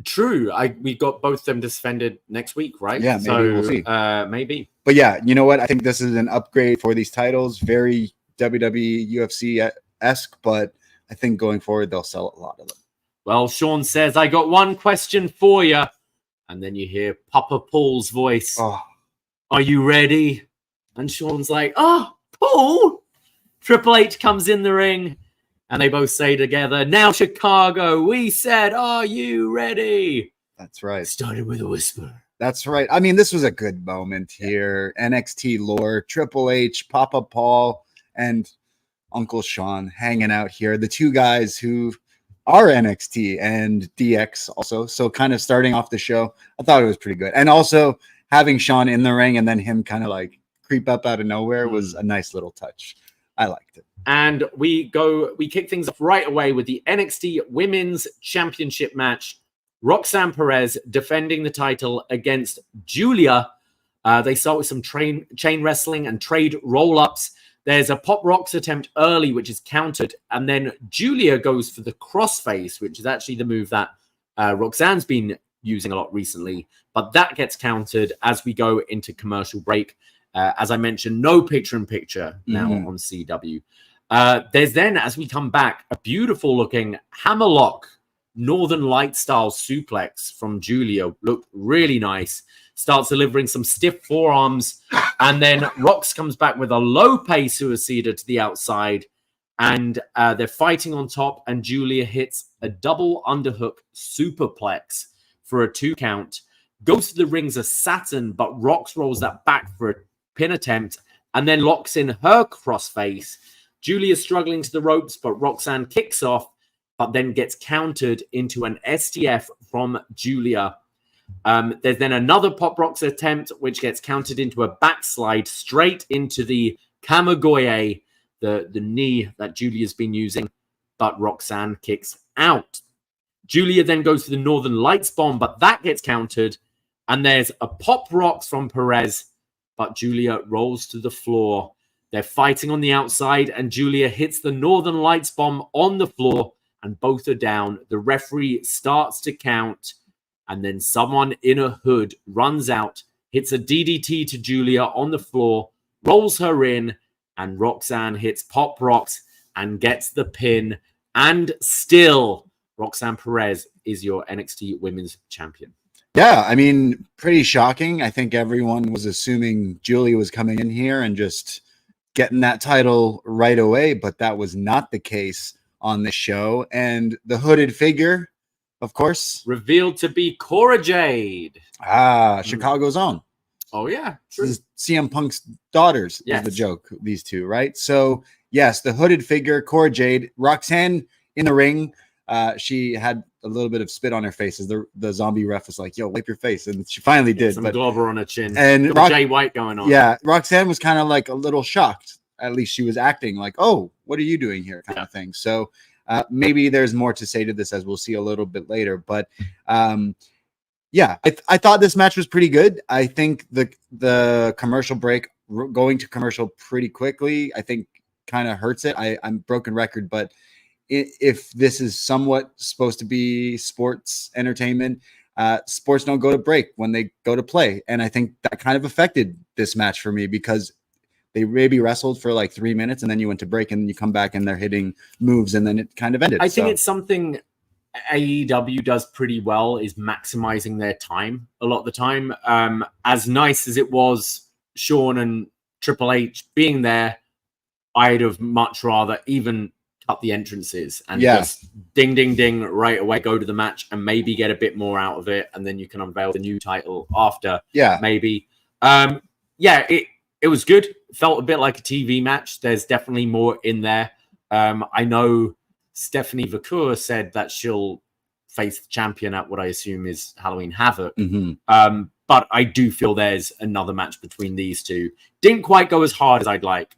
True. We got both them suspended next week, right? Yeah, maybe we'll see. Maybe. But yeah, you know what? I think this is an upgrade for these titles. Very WWE UFC-esque, but I think going forward, they'll sell a lot of them. Well, Shawn says, I got one question for you. And then you hear Papa Paul's voice. Oh. Are you ready? And Shawn's like, oh, Paul. Triple H comes in the ring. And they both say together, now Chicago, we said, are you ready? That's right. Started with a whisper. That's right. I mean, this was a good moment here. NXT lore, Triple H, Papa Paul, and Uncle Shawn hanging out here. The two guys who are NXT and DX also. So kind of starting off the show, I thought it was pretty good. And also having Shawn in the ring and then him kind of like creep up out of nowhere was a nice little touch. I liked it. And we kick things off right away with the NXT Women's Championship match. Roxanne Perez defending the title against Giulia. They start with some chain wrestling and trade roll-ups. There's a Pop Rocks attempt early, which is countered. And then Giulia goes for the crossface, which is actually the move that Roxanne's been using a lot recently. But that gets countered as we go into commercial break. As I mentioned, no picture-in-picture now on CW. There's then, as we come back, a beautiful-looking hammerlock Northern Light-style suplex from Giulia. Looked really nice. Starts delivering some stiff forearms, and then Rox comes back with a low-pay suicida to the outside, and they're fighting on top, and Giulia hits a double underhook superplex for a 2 count. Goes to the rings of Saturn, but Rox rolls that back for a pin attempt, and then locks in her crossface. Giulia's struggling to the ropes, but Roxanne kicks off, but then gets countered into an STF from Giulia. There's then another Pop Rocks attempt, which gets countered into a backslide straight into the Kamigoye, the knee that Giulia's been using, but Roxanne kicks out. Giulia then goes for the Northern Lights bomb, but that gets countered. And there's a Pop Rocks from Perez, but Giulia rolls to the floor. They're fighting on the outside, and Giulia hits the Northern Lights bomb on the floor, and both are down. The referee starts to count. And then someone in a hood runs out, hits a DDT to Giulia on the floor, rolls her in, and Roxanne hits Pop Rocks and gets the pin. And still, Roxanne Perez is your NXT Women's Champion. Yeah, I mean, pretty shocking. I think everyone was assuming Giulia was coming in here and just getting that title right away, but that was not the case on this show. And the hooded figure, of course, revealed to be Cora Jade. Chicago's own. Oh yeah, true. This is CM Punk's daughters is Yes. the joke. These two, right? So yes, the hooded figure, Cora Jade, Roxanne in the ring. She had a little bit of spit on her face as the zombie ref was like, "Yo, wipe your face," and she finally did. Some But globber on her chin. and Jay White going on. yeah, Roxanne was kind of like a little shocked. At least she was acting like, "Oh, what are you doing here?" kind of thing. So maybe there's more to say to this, as we'll see a little bit later. But yeah, I thought this match was pretty good. I think the commercial break, going to commercial pretty quickly, I think kind of hurts it. I'm broken record, but if this is somewhat supposed to be sports entertainment, sports don't go to break when they go to play. And I think that kind of affected this match for me, because they maybe wrestled for like 3 minutes and then you went to break and then you come back and they're hitting moves and then it kind of ended. I think it's something AEW does pretty well, is maximizing their time a lot of the time. As nice as it was, Shawn and Triple H being there, I'd have much rather even cut the entrances and just ding, ding, ding right away, go to the match and maybe get a bit more out of it. And then you can unveil the new title after. Yeah, maybe. It was good. Felt a bit like a TV match. There's definitely more in there. I know Stephanie Vacour said that she'll face the champion at what I assume is Halloween Havoc. But I do feel there's another match between these two. Didn't quite go as hard as I'd like.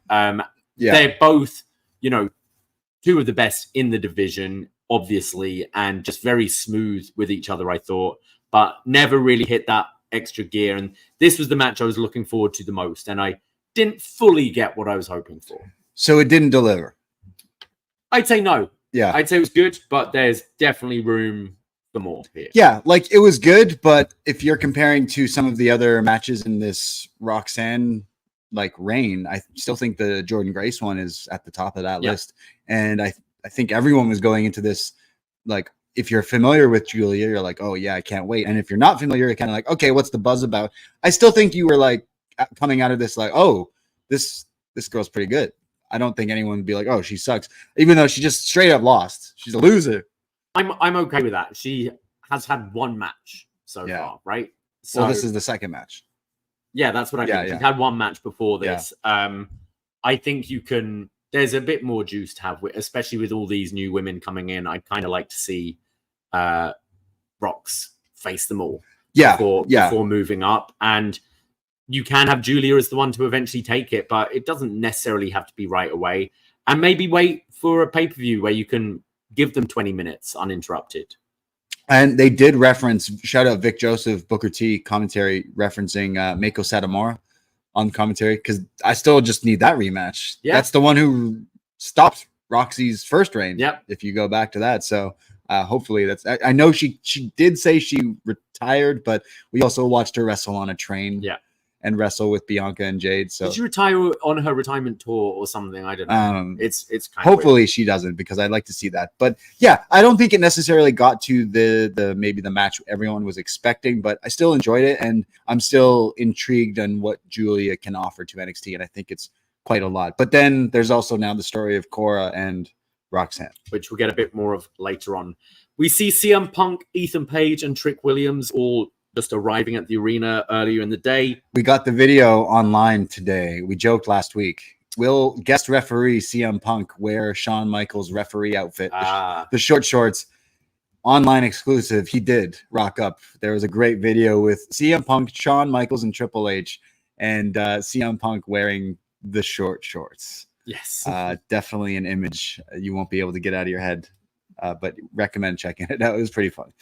They're both, two of the best in the division, obviously, and just very smooth with each other, I thought, but never really hit that extra gear. And this was the match I was looking forward to the most, and I didn't fully get what I was hoping for. So it didn't deliver. I'd say no. Yeah. I'd say it was good, but there's definitely room for more here. Yeah, like it was good, but if you're comparing to some of the other matches in this Roxanne reign, I still think the Jordan Grace one is at the top of that list. And I think everyone was going into this if you're familiar with Giulia, you're like, oh yeah, I can't wait. And if you're not familiar, you're kind of like, okay, what's the buzz about? I still think you were coming out of this oh, this girl's pretty good. I don't think anyone would be like, oh, she sucks, even though she just straight up lost. She's a loser. I'm okay with that. She has had one match so far, right? So this is the second match. Yeah, that's what I mean. She's had one match before this. I think there's a bit more juice to have, especially with all these new women coming in. I'd kind of like to see Rox face them all before moving up. And you can have Giulia as the one to eventually take it, but it doesn't necessarily have to be right away. And maybe wait for a pay-per-view where you can give them 20 minutes uninterrupted. And they did reference, shout out Vic Joseph, Booker T commentary, referencing Meiko Satomura on commentary, because I still just need that rematch. Yeah. That's the one who stopped Roxy's first reign. Yep. If you go back to that. So hopefully I know she did say she retired, but we also watched her wrestle on a train. Yeah. And wrestle with Bianca and Jade. So did she retire on her retirement tour or something? I don't know. It's kind hopefully of weird. She doesn't, because I'd like to see that. But yeah, I don't think it necessarily got to the maybe the match everyone was expecting, but I still enjoyed it, and I'm still intrigued on what Giulia can offer to NXT, and I think it's quite a lot. But then there's also now the story of Cora and Roxanne, which we'll get a bit more of later on. We see CM Punk, Ethan Page, and Trick Williams all just arriving at the arena earlier in the day. We got the video online today. We joked last week. Will guest referee CM Punk wear Shawn Michaels' referee outfit, the short shorts? Online exclusive. He did rock up. There was a great video with CM Punk, Shawn Michaels, and Triple H, and CM Punk wearing the short shorts. Yes. Definitely an image you won't be able to get out of your head, but recommend checking it out. It was pretty fun.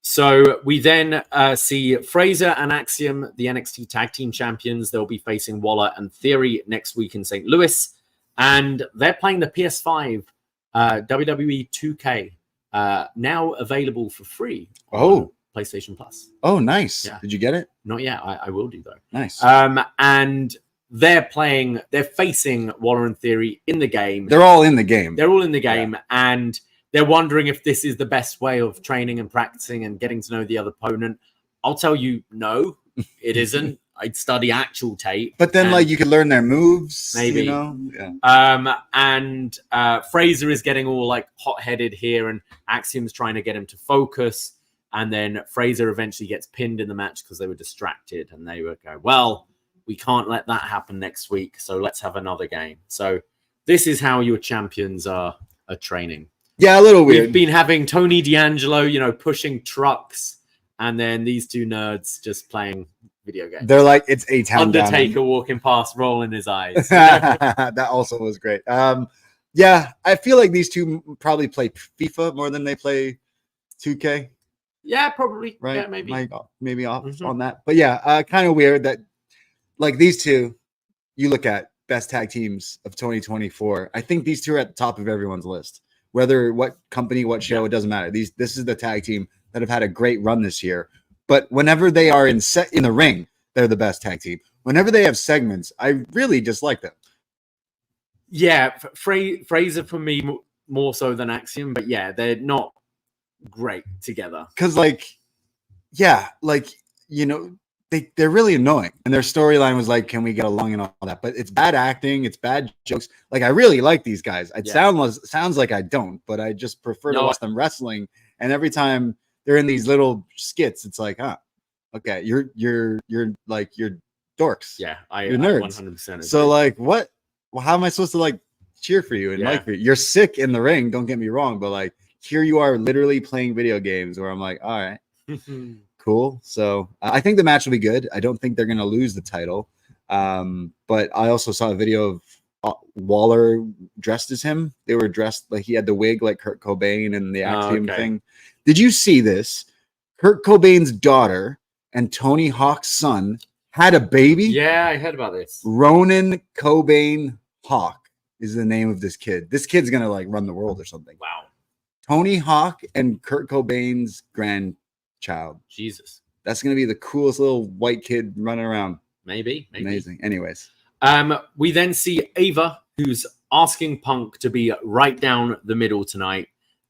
So we then see Fraser and Axiom, the NXT Tag Team Champions. They'll be facing Waller and Theory next week in St. Louis. And they're playing the PS5 WWE 2K, now available for free on PlayStation Plus. Oh, nice. Yeah. Did you get it? Not yet. I will do, though. Nice. And they're facing Waller and Theory in the game. They're all in the game. They're all in the game. Yeah. And they're wondering if this is the best way of training and practicing and getting to know the other opponent. I'll tell you, no, it isn't. I'd study actual tape. But then, you could learn their moves. Maybe. Yeah. And Fraser is getting all hot-headed here, and Axiom's trying to get him to focus. And then Fraser eventually gets pinned in the match because they were distracted, and they would go, well, we can't let that happen next week, so let's have another game. So this is how your champions are training. Yeah, a little weird. We've been having Tony D'Angelo, pushing trucks, and then these two nerds just playing video games. They're like, it's A-Town. Undertaker walking past, rolling his eyes. That also was great. Yeah, I feel like these two probably play FIFA more than they play 2K. Yeah, probably. Right? Yeah, maybe off on that. But yeah, kind of weird that like these two, you look at best tag teams of 2024. I think these two are at the top of everyone's list. Whether what company, what show, it doesn't matter. This is the tag team that have had a great run this year. But whenever they are in the ring, they're the best tag team. Whenever they have segments, I really dislike them. Yeah, Fraser for me more so than Axiom, but yeah, they're not great together. Because they're really annoying, and their storyline was like, can we get along and all that? But it's bad acting, it's bad jokes. Like, I really like these guys. It sounds like I don't, but I just prefer to watch them wrestling. And every time they're in these little skits, it's like, okay, you're dorks. Yeah, you're nerds. 100% agree. So like, what? Well, how am I supposed to like cheer for you and like for you? You're sick in the ring, don't get me wrong, but like here you are literally playing video games where I'm like, all right. Cool. So I think the match will be good. I don't think they're going to lose the title. But I also saw a video of Waller dressed as him. They were dressed like he had the wig like Kurt Cobain and the Axiom thing. Did you see this? Kurt Cobain's daughter and Tony Hawk's son had a baby. Yeah, I heard about this. Ronan Cobain Hawk is the name of this kid. This kid's going to like run the world or something. Wow. Tony Hawk and Kurt Cobain's grandchild. Jesus. That's going to be the coolest little white kid running around. Maybe. Amazing. Anyways. We then see Ava, who's asking Punk to be right down the middle tonight.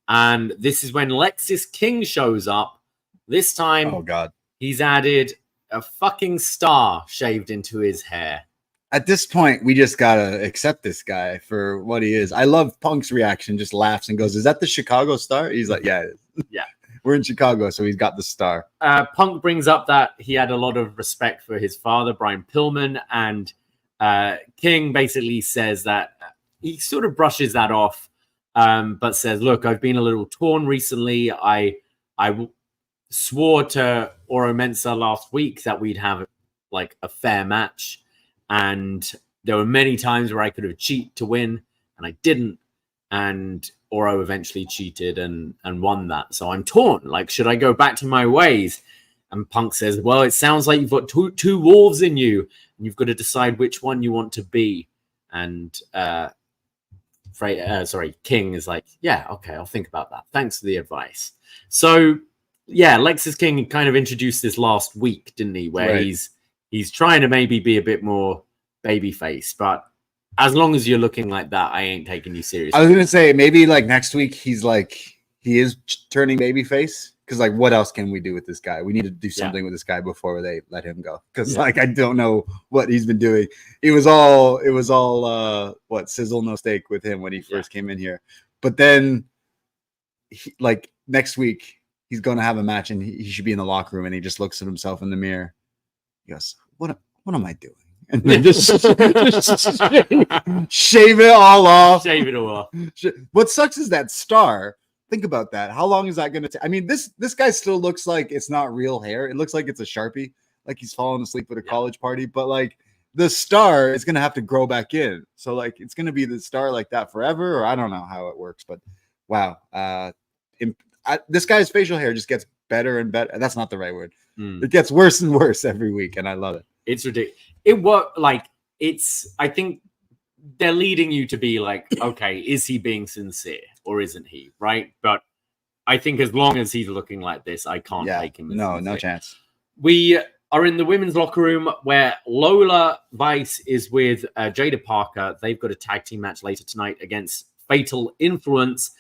And this is when Lexis King shows up. This time, oh God, he's added a fucking star shaved into his hair. At this point, we just got to accept this guy for what he is. I love Punk's reaction, just laughs and goes, is that the Chicago star? He's like, yeah, it is. Yeah. We're in Chicago, so he's got the star. Punk brings up that he had a lot of respect for his father, Brian Pillman, and King basically says that he sort of brushes that off, but says, look, I've been a little torn recently. I swore to Oro Mensah last week that we'd have like a fair match, and there were many times where I could have cheated to win, and I didn't, and Oro eventually cheated and won that. So I'm torn. Like, should I go back to my ways? And Punk says, well, it sounds like you've got two wolves in you, and you've got to decide which one you want to be. And King is like, yeah, okay, I'll think about that. Thanks for the advice. So yeah, Lexis King kind of introduced this last week, didn't he? Where he's trying to maybe be a bit more babyface, but as long as you're looking like that, I ain't taking you seriously. I was gonna say maybe like next week he is turning babyface, because like what else can we do with this guy? We need to do something with this guy before they let him go, because like I don't know what he's been doing. It was all sizzle no steak with him when he first came in here, but then like next week he's going to have a match and he should be in the locker room, and he just looks at himself in the mirror. He goes, what am I doing? And then just shave it all off. Shave it all off. What sucks is that star. Think about that. How long is that going to take? I mean, this guy still looks like it's not real hair. It looks like it's a Sharpie, like he's falling asleep at a college party. But like the star is going to have to grow back in. So like it's going to be the star like that forever, or I don't know how it works. But wow, this guy's facial hair just gets better and better. That's not the right word. It gets worse and worse every week, and I love it. It's ridiculous. It worked. Like I think they're leading you to be like, okay, is he being sincere or isn't he? Right. But I think as long as he's looking like this, I can't take him. No chance. We are in the women's locker room where Lola Vice is with Jaida Parker. They've got a tag team match later tonight against Fatal Influence,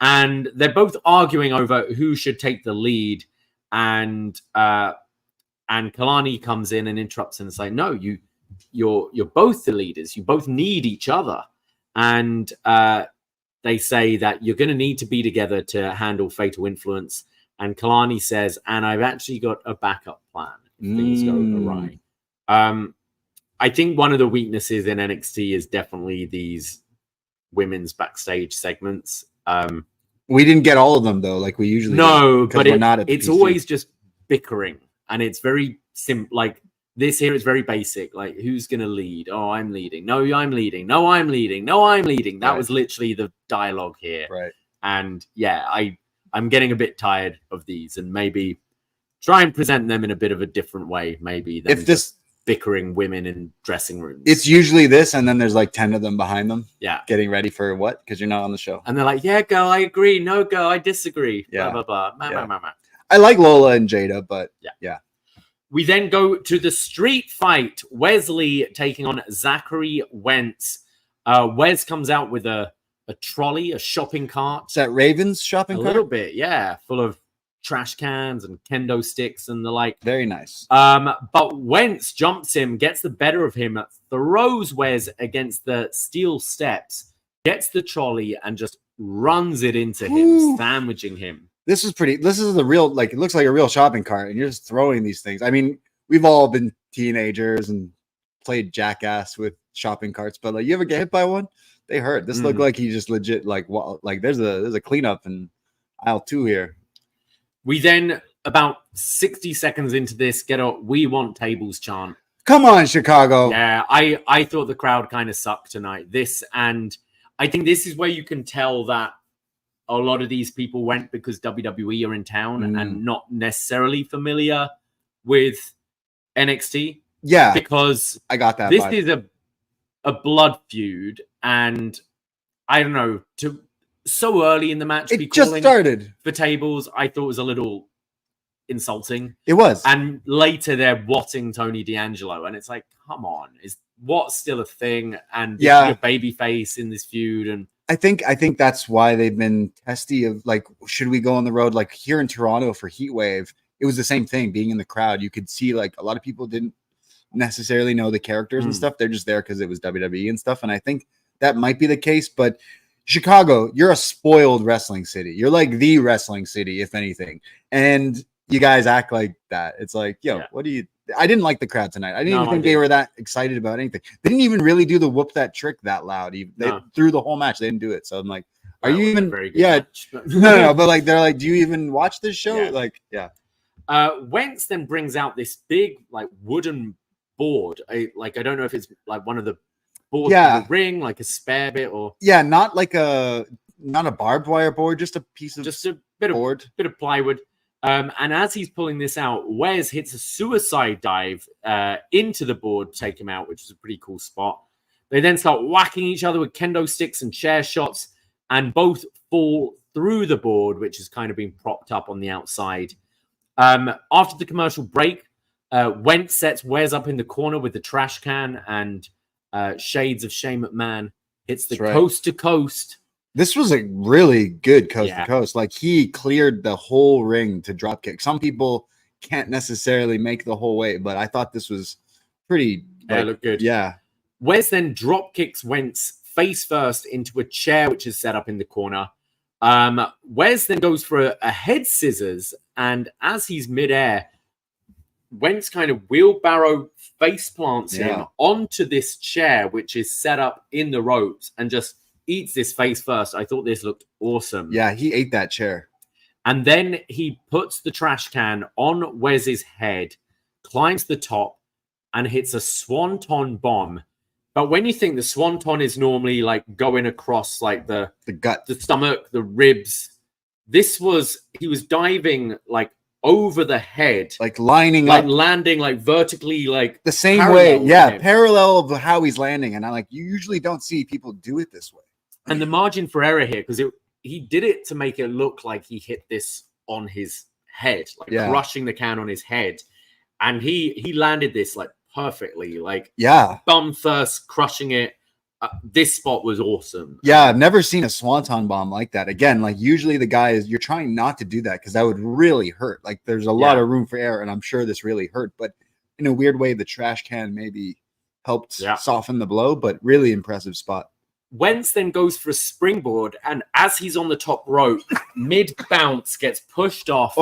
and they're both arguing over who should take the lead. And Kalani comes in and interrupts and say, no, you're both the leaders. You both need each other. And they say that you're going to need to be together to handle Fatal Influence. And Kalani says, and I've actually got a backup plan if things go awry. I think one of the weaknesses in NXT is definitely these women's backstage segments. We didn't get all of them though, like we usually do, but it's always just bickering, and it's very simple. Like this here is very basic. Like, who's gonna lead? Oh, I'm leading. No, I'm leading. No, I'm leading. No, I'm leading. That was literally the dialogue here. Right. And yeah, I'm getting a bit tired of these, and maybe try and present them in a bit of a different way. Maybe than if this bickering women in dressing rooms. It's usually this, and then there's like 10 of them behind them. Yeah. Getting ready for what? Because you're not on the show. And they're like, yeah, girl, I agree. No, girl, I disagree. Yeah. Blah, blah, blah. I like Lola and Jaida, but yeah. We then go to the street fight. Wesley taking on Zachary Wentz. Wes comes out with a trolley, a shopping cart. Is that Raven's shopping cart? A little bit, yeah. Full of trash cans and kendo sticks and the like. Very nice. But Wentz jumps him, gets the better of him, throws Wes against the steel steps, gets the trolley, and just runs it into him, sandwiching him. This is the real, like, it looks like a real shopping cart, and you're just throwing these things. I mean, we've all been teenagers and played jackass with shopping carts, but like, you ever get hit by one? They hurt. This looked like he just legit, like, there's a cleanup in aisle 2 here. We then, about 60 seconds into this, get a "We Want Tables" chant. Come on, Chicago. Yeah, I thought the crowd kind of sucked tonight. And I think this is where you can tell that a lot of these people went because WWE are in town and not necessarily familiar with NXT. Yeah, because I got that. This is a blood feud, and I don't know, so early in the match, it just started for tables. I thought was a little insulting. It was, and later they're watting Tony D'Angelo, and it's like, come on, is what's still a thing? And a baby face in this feud, and I think that's why they've been testy of like, should we go on the road? Like here in Toronto for Heat Wave, it was the same thing. Being in the crowd, you could see like a lot of people didn't necessarily know the characters and stuff. They're just there because it was WWE and stuff, and I think that might be the case, but. Chicago, you're a spoiled wrestling city. You're like the wrestling city, if anything. And you guys act like that. It's like, what do you... I didn't like the crowd tonight. I didn't even think they were that excited about anything. They didn't even really do the whoop that trick that loud. They through the whole match. They didn't do it. So I'm like, are you even... Very good match, but... no, but like, they're like, do you even watch this show? Yeah. Like, yeah. Wentz then brings out this big, like, wooden board. I don't know if it's like one of the board the ring, like a spare bit, or not a barbed wire board, just a piece of just a bit of board, bit of plywood. And as he's pulling this out, Wes hits a suicide dive into the board to take him out, which is a pretty cool spot. They then start whacking each other with kendo sticks and chair shots, and both fall through the board, which has kind of been propped up on the outside. After the commercial break, Wentz sets Wes up in the corner with the trash can, and Shades of Shane McMahon hits the coast to coast. This was a really good coast to coast. Like, he cleared the whole ring to drop kick. Some people can't necessarily make the whole way, but I thought this was pretty. It looked good. Yeah. Wes then drop kicks Wentz face first into a chair, which is set up in the corner. Wes then goes for a head scissors, and as he's midair, Wentz kind of wheelbarrow face plants him onto this chair, which is set up in the ropes, and just eats this face first. I thought this looked awesome. Yeah, he ate that chair. And then he puts the trash can on Wes's head, climbs the top, and hits a swanton bomb. But when you think the swanton is normally like going across like the gut, the stomach, the ribs, he was diving like over the head, like lining like up, landing like vertically, like the same way. Yeah, parallel of how he's landing. And I like, you usually don't see people do it this way. And the margin for error here, because he did it to make it look like he hit this on his head, like crushing the can on his head, and he landed this like perfectly, like bum first, crushing it. This spot was awesome. Yeah, I've never seen a swanton bomb like that. Again, like usually the guy you're trying not to do that because that would really hurt. Like there's a lot of room for error, and I'm sure this really hurt. But in a weird way, the trash can maybe helped soften the blow. But really impressive spot. Wentz then goes for a springboard, and as he's on the top rope, mid-bounce gets pushed off,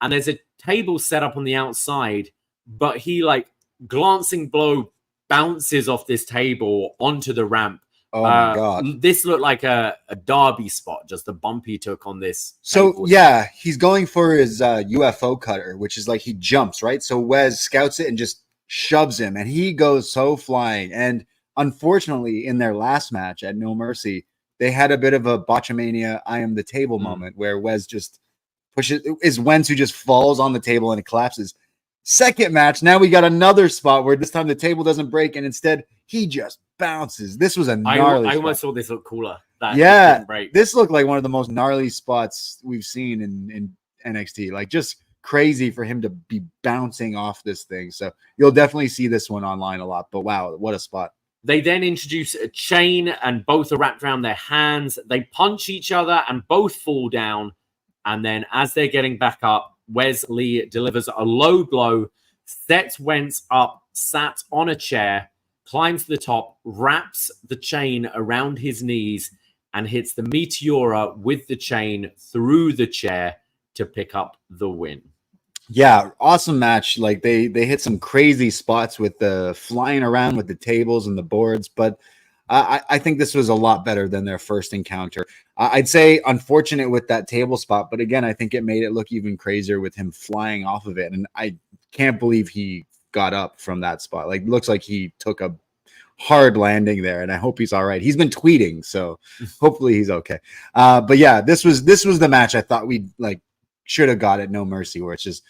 and there's a table set up on the outside, but he, like, glancing blow bounces off this table onto the ramp. Oh, my God. This looked like a Derby spot, just the bump he took on this. So, yeah, he's going for his UFO cutter, which is like he jumps, right? So Wes scouts it and just shoves him, and he goes so flying. And unfortunately, in their last match at No Mercy, they had a bit of a botchamania I am the table moment where Wes just pushes. It's Wentz who just falls on the table and it collapses. Second match, now we got another spot where this time the table doesn't break and instead he just bounces. This was a gnarly I spot. almost saw this look cooler. This looked like one of the most gnarly spots we've seen in NXT. Like, just crazy for him to be bouncing off this thing. So you'll definitely see this one online a lot. But wow, what a spot. They then introduce a chain and both are wrapped around their hands. They punch each other and both fall down. And then as they're getting back up, Wesley delivers a low blow, sets Wentz up, sat on a chair, climbs to the top, wraps the chain around his knees, and hits the Meteora with the chain through the chair to pick up the win. Yeah, awesome match. Like they hit some crazy spots with the flying around with the tables and the boards, but I think this was a lot better than their first encounter. I'd say unfortunate with that table spot, but again, I think it made it look even crazier with him flying off of it. And I can't believe he got up from that spot. Like, looks like he took a hard landing there, and I hope he's all right. He's been tweeting, so hopefully he's okay. But yeah, this was the match I thought we should have got at No Mercy, where it's just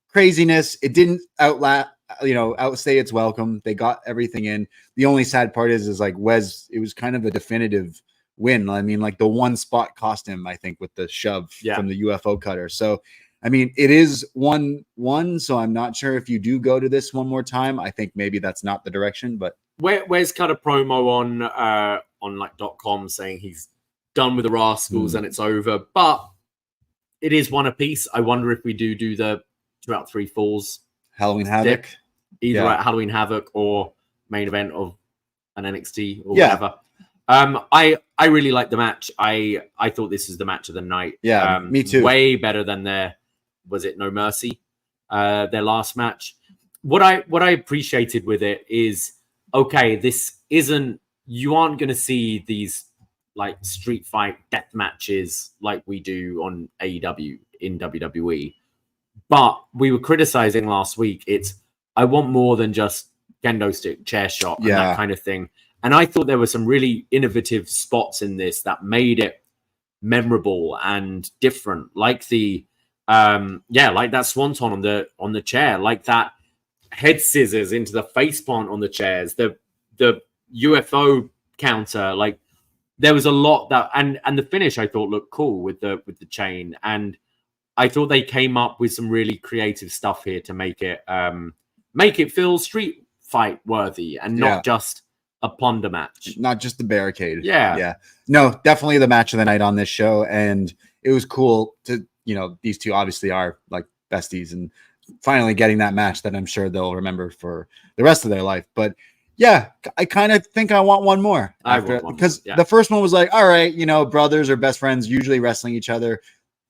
craziness. It didn't outstay its welcome. They got everything in. The only sad part is like Wes, it was kind of a definitive win. I mean, like the one spot cost him, I think, with the shove from the UFO cutter. So, I mean, it is 1-1. So I'm not sure if you do go to this one more time. I think maybe that's not the direction, but Wes cut a promo on like .com saying he's done with the Rascals and it's over, but it is one apiece. I wonder if we do the 2 out 3 falls Halloween Havoc, either at Halloween Havoc or main event of an NXT or whatever. I really liked the match. I thought this is the match of the night. Yeah, me too. Way better than was it No Mercy, their last match. What I appreciated with it is, okay, this isn't, you aren't going to see these like street fight death matches like we do on AEW in WWE. But we were criticizing last week. I want more than just kendo stick, chair shot, and that kind of thing. And I thought there were some really innovative spots in this that made it memorable and different, like the like that swanton on the chair, like that head scissors into the face plant on the chairs, the UFO counter. Like, there was a lot that, and the finish I thought looked cool with the chain, and I thought they came up with some really creative stuff here to make it feel street fight worthy and not just a plunder match, not just the barricade. Yeah. No, definitely the match of the night on this show, and it was cool to, these two obviously are like besties, and finally getting that match that I'm sure they'll remember for the rest of their life. But yeah, I kind of think I want one more because the first one was like, all right, brothers or best friends usually wrestling each other.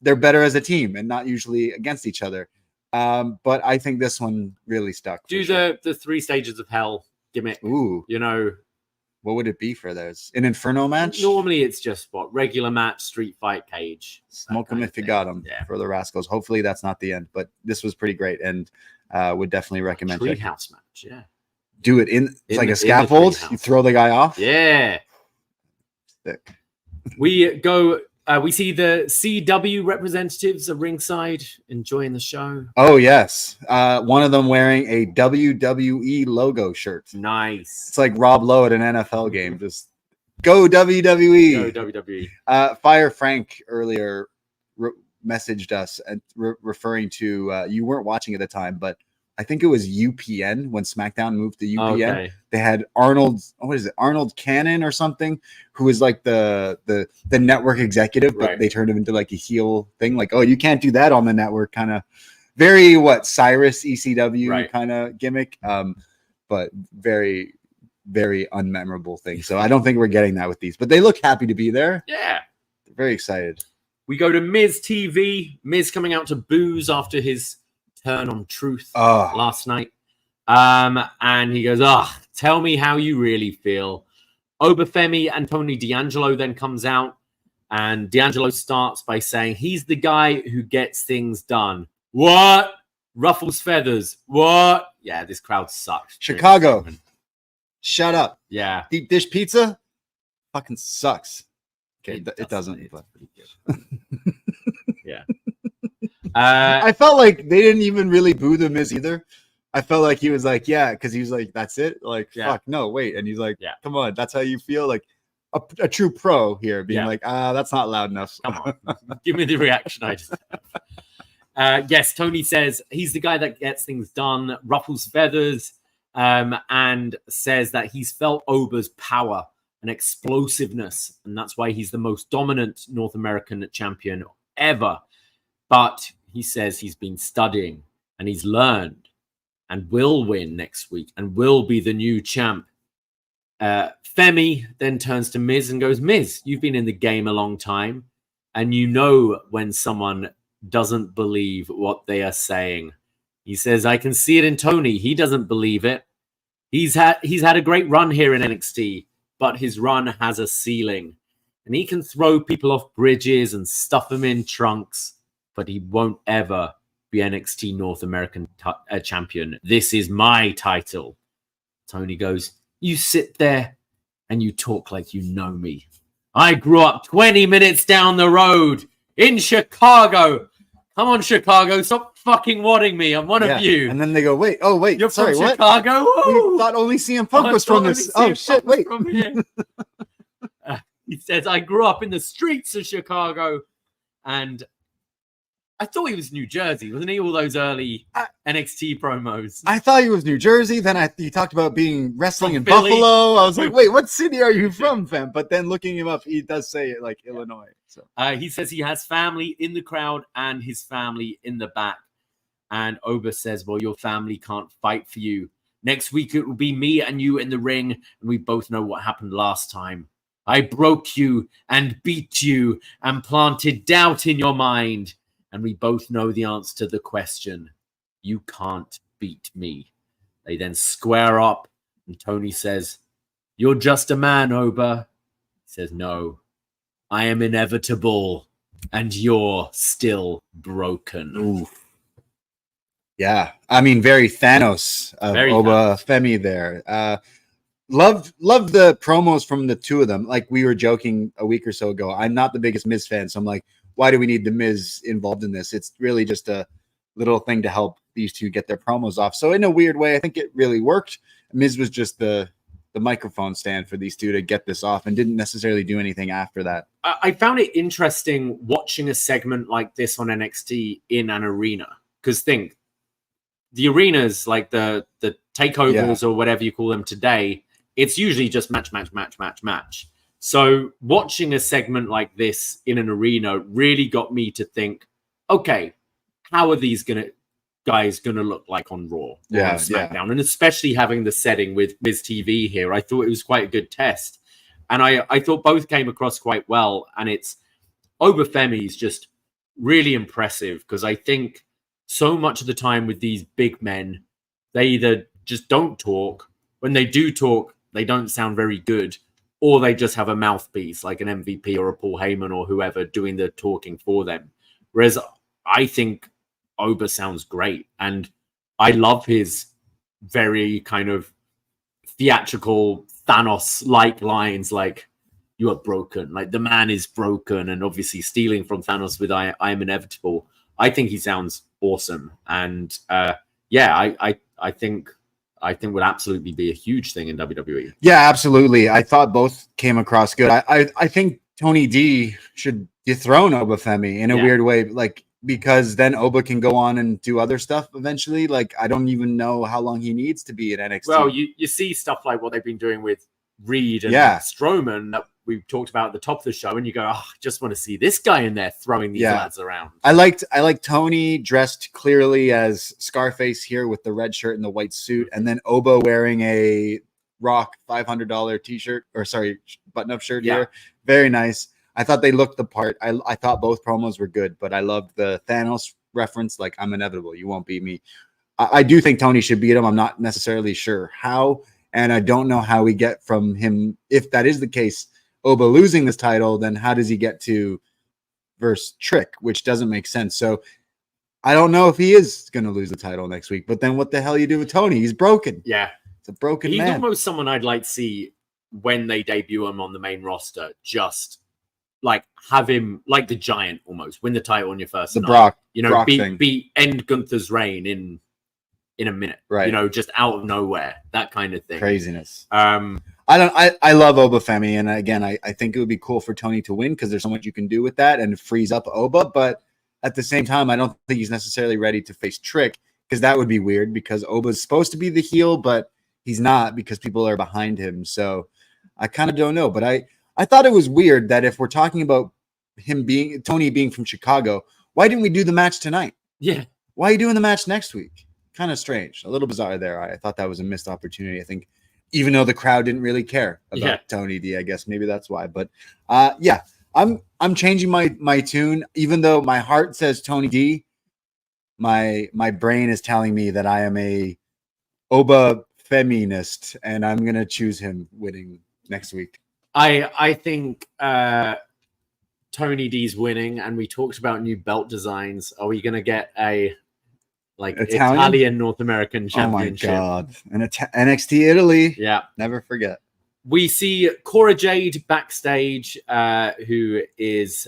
They're better as a team and not usually against each other. But I think this one really stuck. Do the 3 stages of hell gimmick. Ooh. What would it be for those? An Inferno match? Normally it's just regular match, street fight, cage. Smoke them if you got them for the Rascals. Hopefully that's not the end, but this was pretty great, and would definitely recommend it. Treehouse match, Do it it's like a scaffold. You throw the guy off. Yeah. Sick. We go. We see the CW representatives are ringside enjoying the show. Oh, yes. One of them wearing a WWE logo shirt. Nice. It's like Rob Lowe at an NFL game. Just go WWE. Go WWE. Fire Frank earlier messaged us and referring to, you weren't watching at the time, but I think it was UPN when SmackDown moved to UPN. Okay. They had Arnold Cannon or something, who was like the network executive, but they turned him into like a heel thing. Like, oh, you can't do that on the network, kind of very Cyrus ECW kind of gimmick. But very very unmemorable thing. So I don't think we're getting that with these, but they look happy to be there. Yeah. They're very excited. We go to Miz TV. Miz coming out to booze after his turn on Truth Oh. last night. And he goes, tell me how you really feel. Oba Femi and Tony D'Angelo then comes out, and D'Angelo starts by saying he's the guy who gets things done. What? Ruffles feathers. What? Yeah, this crowd sucks. Chicago. Shut up. Yeah. Deep dish pizza fucking sucks. Okay, it doesn't. It's But. pretty good. Yeah. I felt like they didn't even really boo the Miz either. I felt like he was like, yeah, because he was like, that's it. Like, fuck, no, wait. And he's like, come on, that's how you feel. Like a true pro here being like, that's not loud enough. Come on, give me the reaction I just have. Yes, Tony says he's the guy that gets things done, ruffles feathers, and says that he's felt Oba's power and explosiveness, and that's why he's the most dominant North American champion ever. But he says he's been studying and he's learned and will win next week and will be the new champ. Femi then turns to Miz and goes, Miz, you've been in the game a long time, and you know when someone doesn't believe what they are saying. He says, I can see it in Tony. He doesn't believe it. He's had a great run here in NXT, but his run has a ceiling. And he can throw people off bridges and stuff them in trunks, but he won't ever be NXT North American champion. This is my title. Tony goes, you sit there and you talk like you know me. I grew up 20 minutes down the road in Chicago. Come on, Chicago, stop fucking wadding me. I'm one of you. And then they go, wait, you're from what? Chicago? We thought only CM Punk was from this. Oh, shit, wait. From here. He says, I grew up in the streets of Chicago, and I thought he was New Jersey, wasn't he? All those early NXT promos. I thought he was New Jersey. Then he talked about being wrestling From in Philly. Buffalo. I was like, wait, what city are you from, fam? But then looking him up, he does say it like Illinois. So he says he has family in the crowd and his family in the back. And Oba says, well, your family can't fight for you. Next week, it will be me and you in the ring. And we both know what happened last time. I broke you and beat you and planted doubt in your mind. And we both know the answer to the question. You can't beat me. They then square up, and Tony says, you're just a man, Oba. He says, no, I am inevitable, and you're still broken. Ooh. Yeah, I mean, very Thanos of Oba Femi there. Loved the promos from the two of them. Like we were joking a week or so ago, I'm not the biggest Miz fan, so I'm like, why do we need the Miz involved in this? It's really just a little thing to help these two get their promos off. So in a weird way, I think it really worked. Miz was just the microphone stand for these two to get this off and didn't necessarily do anything after that. I found it interesting watching a segment like this on NXT in an arena. Because think, the arenas, like the takeovers or whatever you call them today, it's usually just match. So watching a segment like this in an arena really got me to think, okay, how are these guys gonna look like on Raw or on SmackDown? And especially having the setting with Miz TV here, I thought it was quite a good test. And I thought both came across quite well. And it's Oba Femi is just really impressive because I think so much of the time with these big men, they either just don't talk. When they do talk, they don't sound very good. Or they just have a mouthpiece like an MVP or a Paul Heyman or whoever doing the talking for them. Whereas I think Oba sounds great. And I love his very kind of theatrical Thanos-like lines like, you are broken. Like the man is broken. And obviously stealing from Thanos with I am inevitable. I think he sounds awesome. And I think would absolutely be a huge thing in WWE. Yeah, absolutely. I thought both came across good. I think Tony D should dethrone Oba Femi in a weird way, like because then Oba can go on and do other stuff eventually. Like I don't even know how long he needs to be at NXT. Well, you see stuff like what they've been doing with Reed and Strowman that we talked about at the top of the show, and you go, I just want to see this guy in there throwing these lads around. I liked Tony dressed clearly as Scarface here with the red shirt and the white suit, and then Oba wearing a Rock $500 t-shirt, or sorry, button-up shirt Yeah. here. Very nice. I thought they looked the part. I thought both promos were good, but I loved the Thanos reference, like, I'm inevitable. You won't beat me. I do think Tony should beat him. I'm not necessarily sure how, and I don't know how we get from him. If that is the case, Oba losing this title, then how does he get to versus Trick, which doesn't make sense. So I don't know if he is going to lose the title next week, but then what the hell you do with Tony? He's broken. Yeah. It's a broken He's man. almost someone I'd like to see when they debut him on the main roster, just like have him like the Giant almost win the title on your first The night. Brock, you know, Brock thing. be end Gunther's reign in a minute, Right? You know, just out of nowhere, that kind of thing. Craziness. I love Oba Femi, and again, I think it would be cool for Tony to win because there's so much you can do with that and it frees up Oba. But at the same time, I don't think he's necessarily ready to face Trick because that would be weird because Oba's supposed to be the heel, but he's not because people are behind him. So I kind of don't know. But I thought it was weird that if we're talking about Tony being from Chicago, why didn't we do the match tonight? Yeah. Why are you doing the match next week? Kind of strange. A little bizarre there. I thought that was a missed opportunity. I think even though the crowd didn't really care about Tony D, I guess maybe that's why. But I'm changing my tune. Even though my heart says Tony D, my brain is telling me that I am a Oba feminist, and I'm gonna choose him winning next week. I think Tony D's winning, and we talked about new belt designs. Are we gonna get a Italian North American Championship? Oh my god! And NXT Italy. Yeah, never forget. We see Cora Jade backstage, who is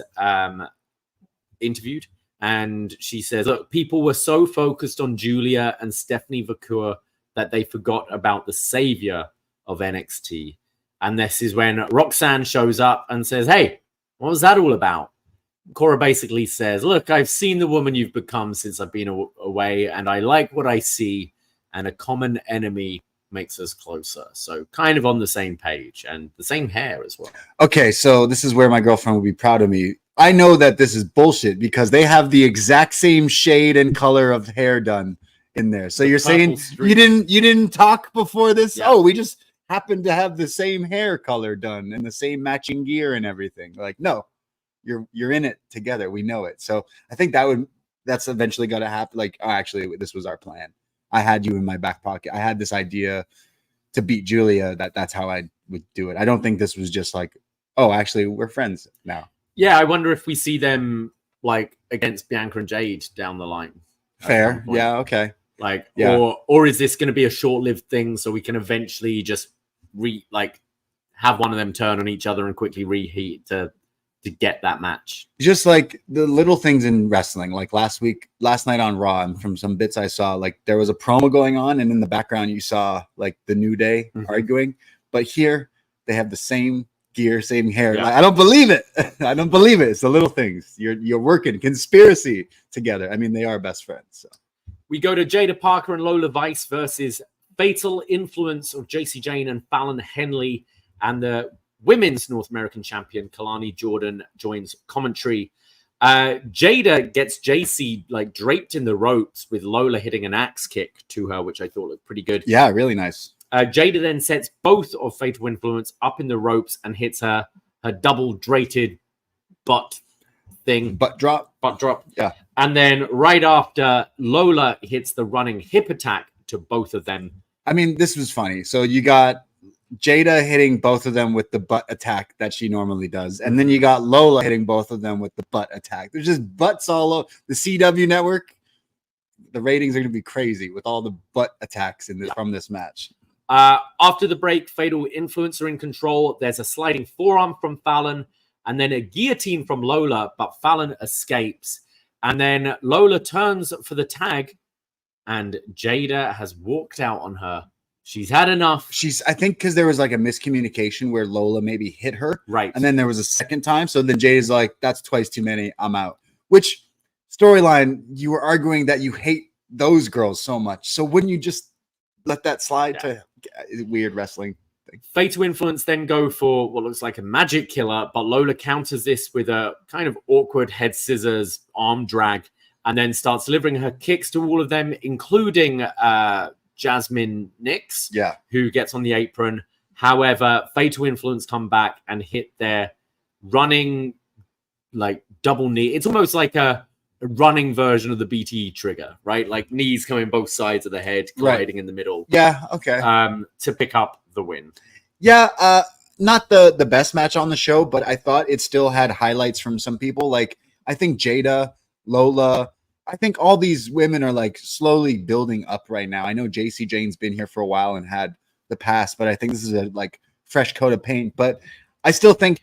interviewed, and she says, "Look, people were so focused on Giulia and Stephanie Vacour that they forgot about the savior of NXT." And this is when Roxanne shows up and says, "Hey, what was that all about?" Cora basically says, "Look, I've seen the woman you've become since I've been away, and I like what I see, and a common enemy makes us closer." So kind of on the same page, and the same hair as well. Okay, so this is where my girlfriend will be proud of me. I know that this is bullshit because they have the exact same shade and color of hair done in there. So you're saying you didn't talk before this? Yeah. Oh, we just happened to have the same hair color done and the same matching gear and everything. Like, no. You're in it together. We know it. So I think that's eventually got to happen. Like, oh, actually, this was our plan. I had you in my back pocket. I had this idea to beat Giulia. That's how I would do it. I don't think this was just like, oh, actually, we're friends now. Yeah, I wonder if we see them like against Bianca and Jade down the line. Fair. Yeah. Okay. Like, yeah. Or is this going to be a short-lived thing so we can eventually just have one of them turn on each other and quickly reheat to get that match? Just like the little things in wrestling, like last night on Raw, and from some bits I saw, like there was a promo going on, and in the background you saw like the New Day arguing. But here they have the same gear, same hair. Yeah. Like, I don't believe it. I don't believe it. It's the little things. You're working conspiracy together. I mean, they are best friends. So we go to Jaida Parker and Lola Vice versus Fatal Influence of JC Jane and Fallon Henley, and the Women's North American champion Kalani Jordan joins commentary. Jaida gets JC like draped in the ropes with Lola hitting an axe kick to her, which I thought looked pretty good. Yeah, really nice. Jaida then sets both of Fatal Influence up in the ropes and hits her double draped butt thing. Butt drop. Yeah. And then right after, Lola hits the running hip attack to both of them. I mean, this was funny. So you got Jaida hitting both of them with the butt attack that she normally does. And then you got Lola hitting both of them with the butt attack. There's just butts all over the CW network. The ratings are going to be crazy with all the butt attacks from this match. After the break, Fatal Influence are in control. There's a sliding forearm from Fallon and then a guillotine from Lola, but Fallon escapes. And then Lola turns for the tag and Jaida has walked out on her. She's had enough. I think because there was like a miscommunication where Lola maybe hit her. Right. And then there was a second time. So then Jada's like, that's twice too many. I'm out. Which storyline, you were arguing that you hate those girls so much. So wouldn't you just let that slide to weird wrestling thing? Fatal Influence then go for what looks like a magic killer, but Lola counters this with a kind of awkward head scissors arm drag and then starts delivering her kicks to all of them, including Jasmine Nix, Yeah. who gets on the apron. However, Fatal Influence come back and hit their running like double knee. It's almost like a running version of the BTE trigger, right? Like knees coming both sides of the head, colliding in the middle. Yeah, okay. To pick up the win. Yeah, not the best match on the show, but I thought it still had highlights from some people. Like, I think Jaida, Lola, I think all these women are like slowly building up right now. I know JC Jane's been here for a while and had the past, but I think this is a like fresh coat of paint. But I still think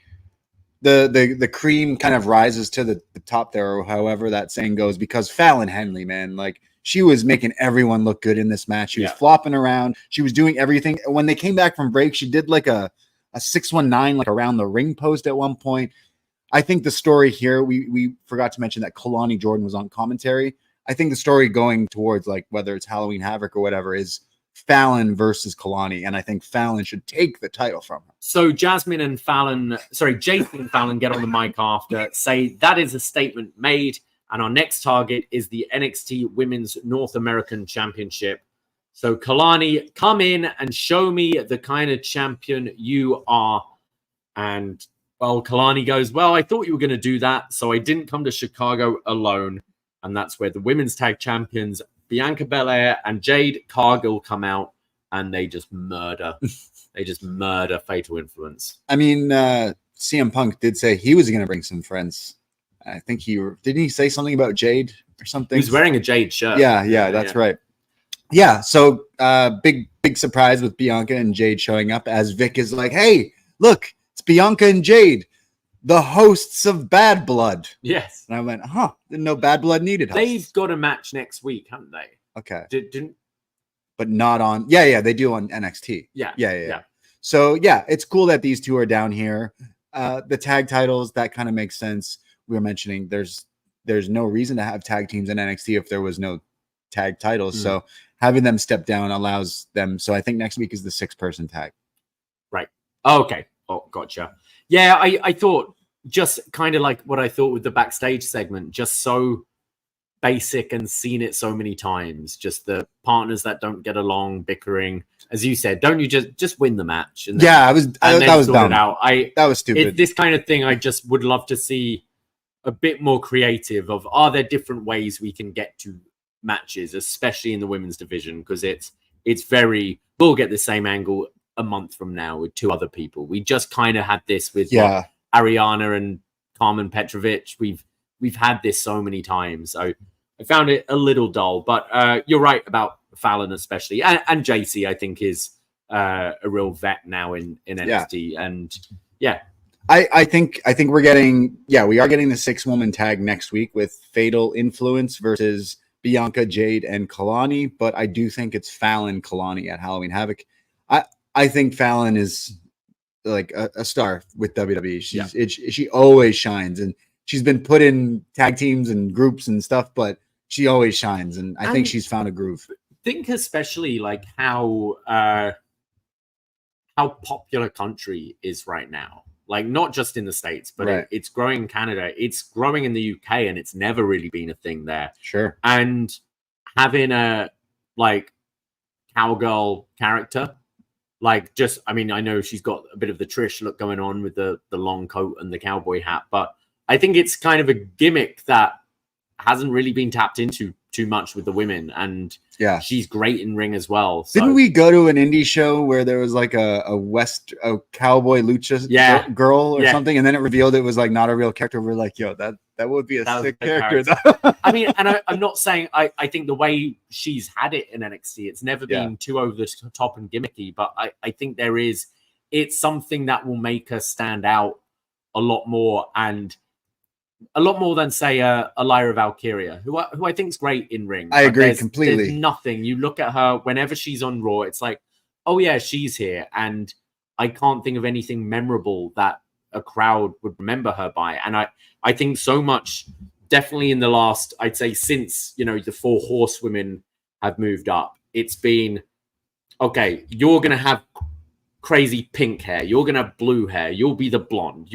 the cream kind of rises to the top there, or however that saying goes, because Fallon Henley, man, like she was making everyone look good in this match. She was flopping around. She was doing everything. When they came back from break, she did like a 619 like around the ring post at one point. I think the story here, we forgot to mention that Kalani Jordan was on commentary. I think the story going towards like whether it's Halloween Havoc or whatever is Fallon versus Kalani, and I think Fallon should take the title from her. So Jason and Fallon get on the mic after, say that is a statement made, and our next target is the NXT Women's North American Championship. So Kalani, come in and show me the kind of champion you are. And well, Kalani goes, well, I thought you were going to do that, so I didn't come to Chicago alone. And that's where the women's tag champions Bianca Belair and Jade Cargill come out, and they just murder. They just murder Fatal Influence. I mean, CM Punk did say he was going to bring some friends. I think didn't he say something about Jade or something? He's wearing a Jade shirt. Yeah, that's right. Yeah, so big surprise with Bianca and Jade showing up as Vic is like, hey, look, it's Bianca and Jade, the hosts of Bad Blood. Yes. And I went, didn't know Bad Blood needed hosts. They've got a match next week, haven't they? Okay. Didn't but not on. Yeah, they do on NXT. Yeah. So yeah, it's cool that these two are down here. The tag titles, that kind of makes sense. We were mentioning there's no reason to have tag teams in NXT if there was no tag titles. So having them step down allows them. So I think next week is the 6-person tag. Right. Okay. Oh, gotcha. Yeah, I thought just kind of like what I thought with the backstage segment, just so basic and seen it so many times. Just the partners that don't get along, bickering. As you said, don't you just win the match? And that was dumb. That was stupid. This kind of thing, I just would love to see a bit more creative of, are there different ways we can get to matches, especially in the women's division? Because it's very, we'll get the same angle a month from now with 2 other people. We just kind of had this with Ariana and Carmen Petrovic. We've had this so many times. So I found it a little dull, but you're right about Fallon especially. And JC, I think, is a real vet now in NXT. And I think we are getting the 6-woman tag next week with Fatal Influence versus Bianca, Jade, and Kalani. But I do think it's Fallon Kalani at Halloween Havoc. I think Fallon is like a star with WWE. She always shines, and she's been put in tag teams and groups and stuff, but she always shines, and I think she's found a groove. Think especially like how popular country is right now. Like not just in the States, but it's growing in Canada. It's growing in the UK, and it's never really been a thing there. Sure. And having a like cowgirl character. Like just, I mean, I know she's got a bit of the Trish look going on with the long coat and the cowboy hat, but I think it's kind of a gimmick that hasn't really been tapped into too much with the women. And she's great in ring as well. So. Didn't we go to an indie show where there was like a cowboy lucha girl or something, and then it revealed it was like not a real character? We're like, yo, that would be a sick character. I mean, and I'm not saying I think the way she's had it in NXT, it's never been too over the top and gimmicky, but I think it's something that will make her stand out a lot more, and a lot more than say Lyra Valkyria, who I think is great in ring. I agree completely. There's nothing. You look at her whenever she's on Raw, it's like, oh yeah, she's here, and I can't think of anything memorable that a crowd would remember her by. And I think so much, definitely in the last, I'd say since the 4 horsewomen have moved up, it's been okay. You're gonna have crazy pink hair, you're gonna have blue hair, you'll be the blonde,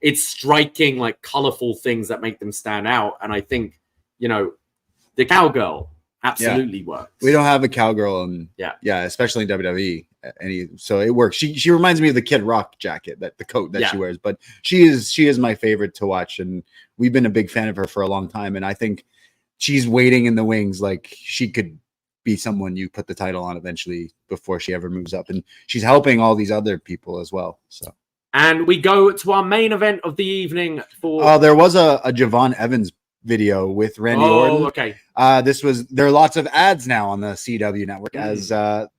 it's striking like colorful things that make them stand out. And I think the cowgirl absolutely works. We don't have a cowgirl, and especially in WWE. So it works. She reminds me of the Kid Rock jacket, the coat that she wears. But she is my favorite to watch, and we've been a big fan of her for a long time. And I think she's waiting in the wings, like she could be someone you put the title on eventually before she ever moves up, and she's helping all these other people as well. So. And we go to our main event of the evening for. There was a Javon Evans video with Randy Orton. Okay. There are lots of ads now on the CW network as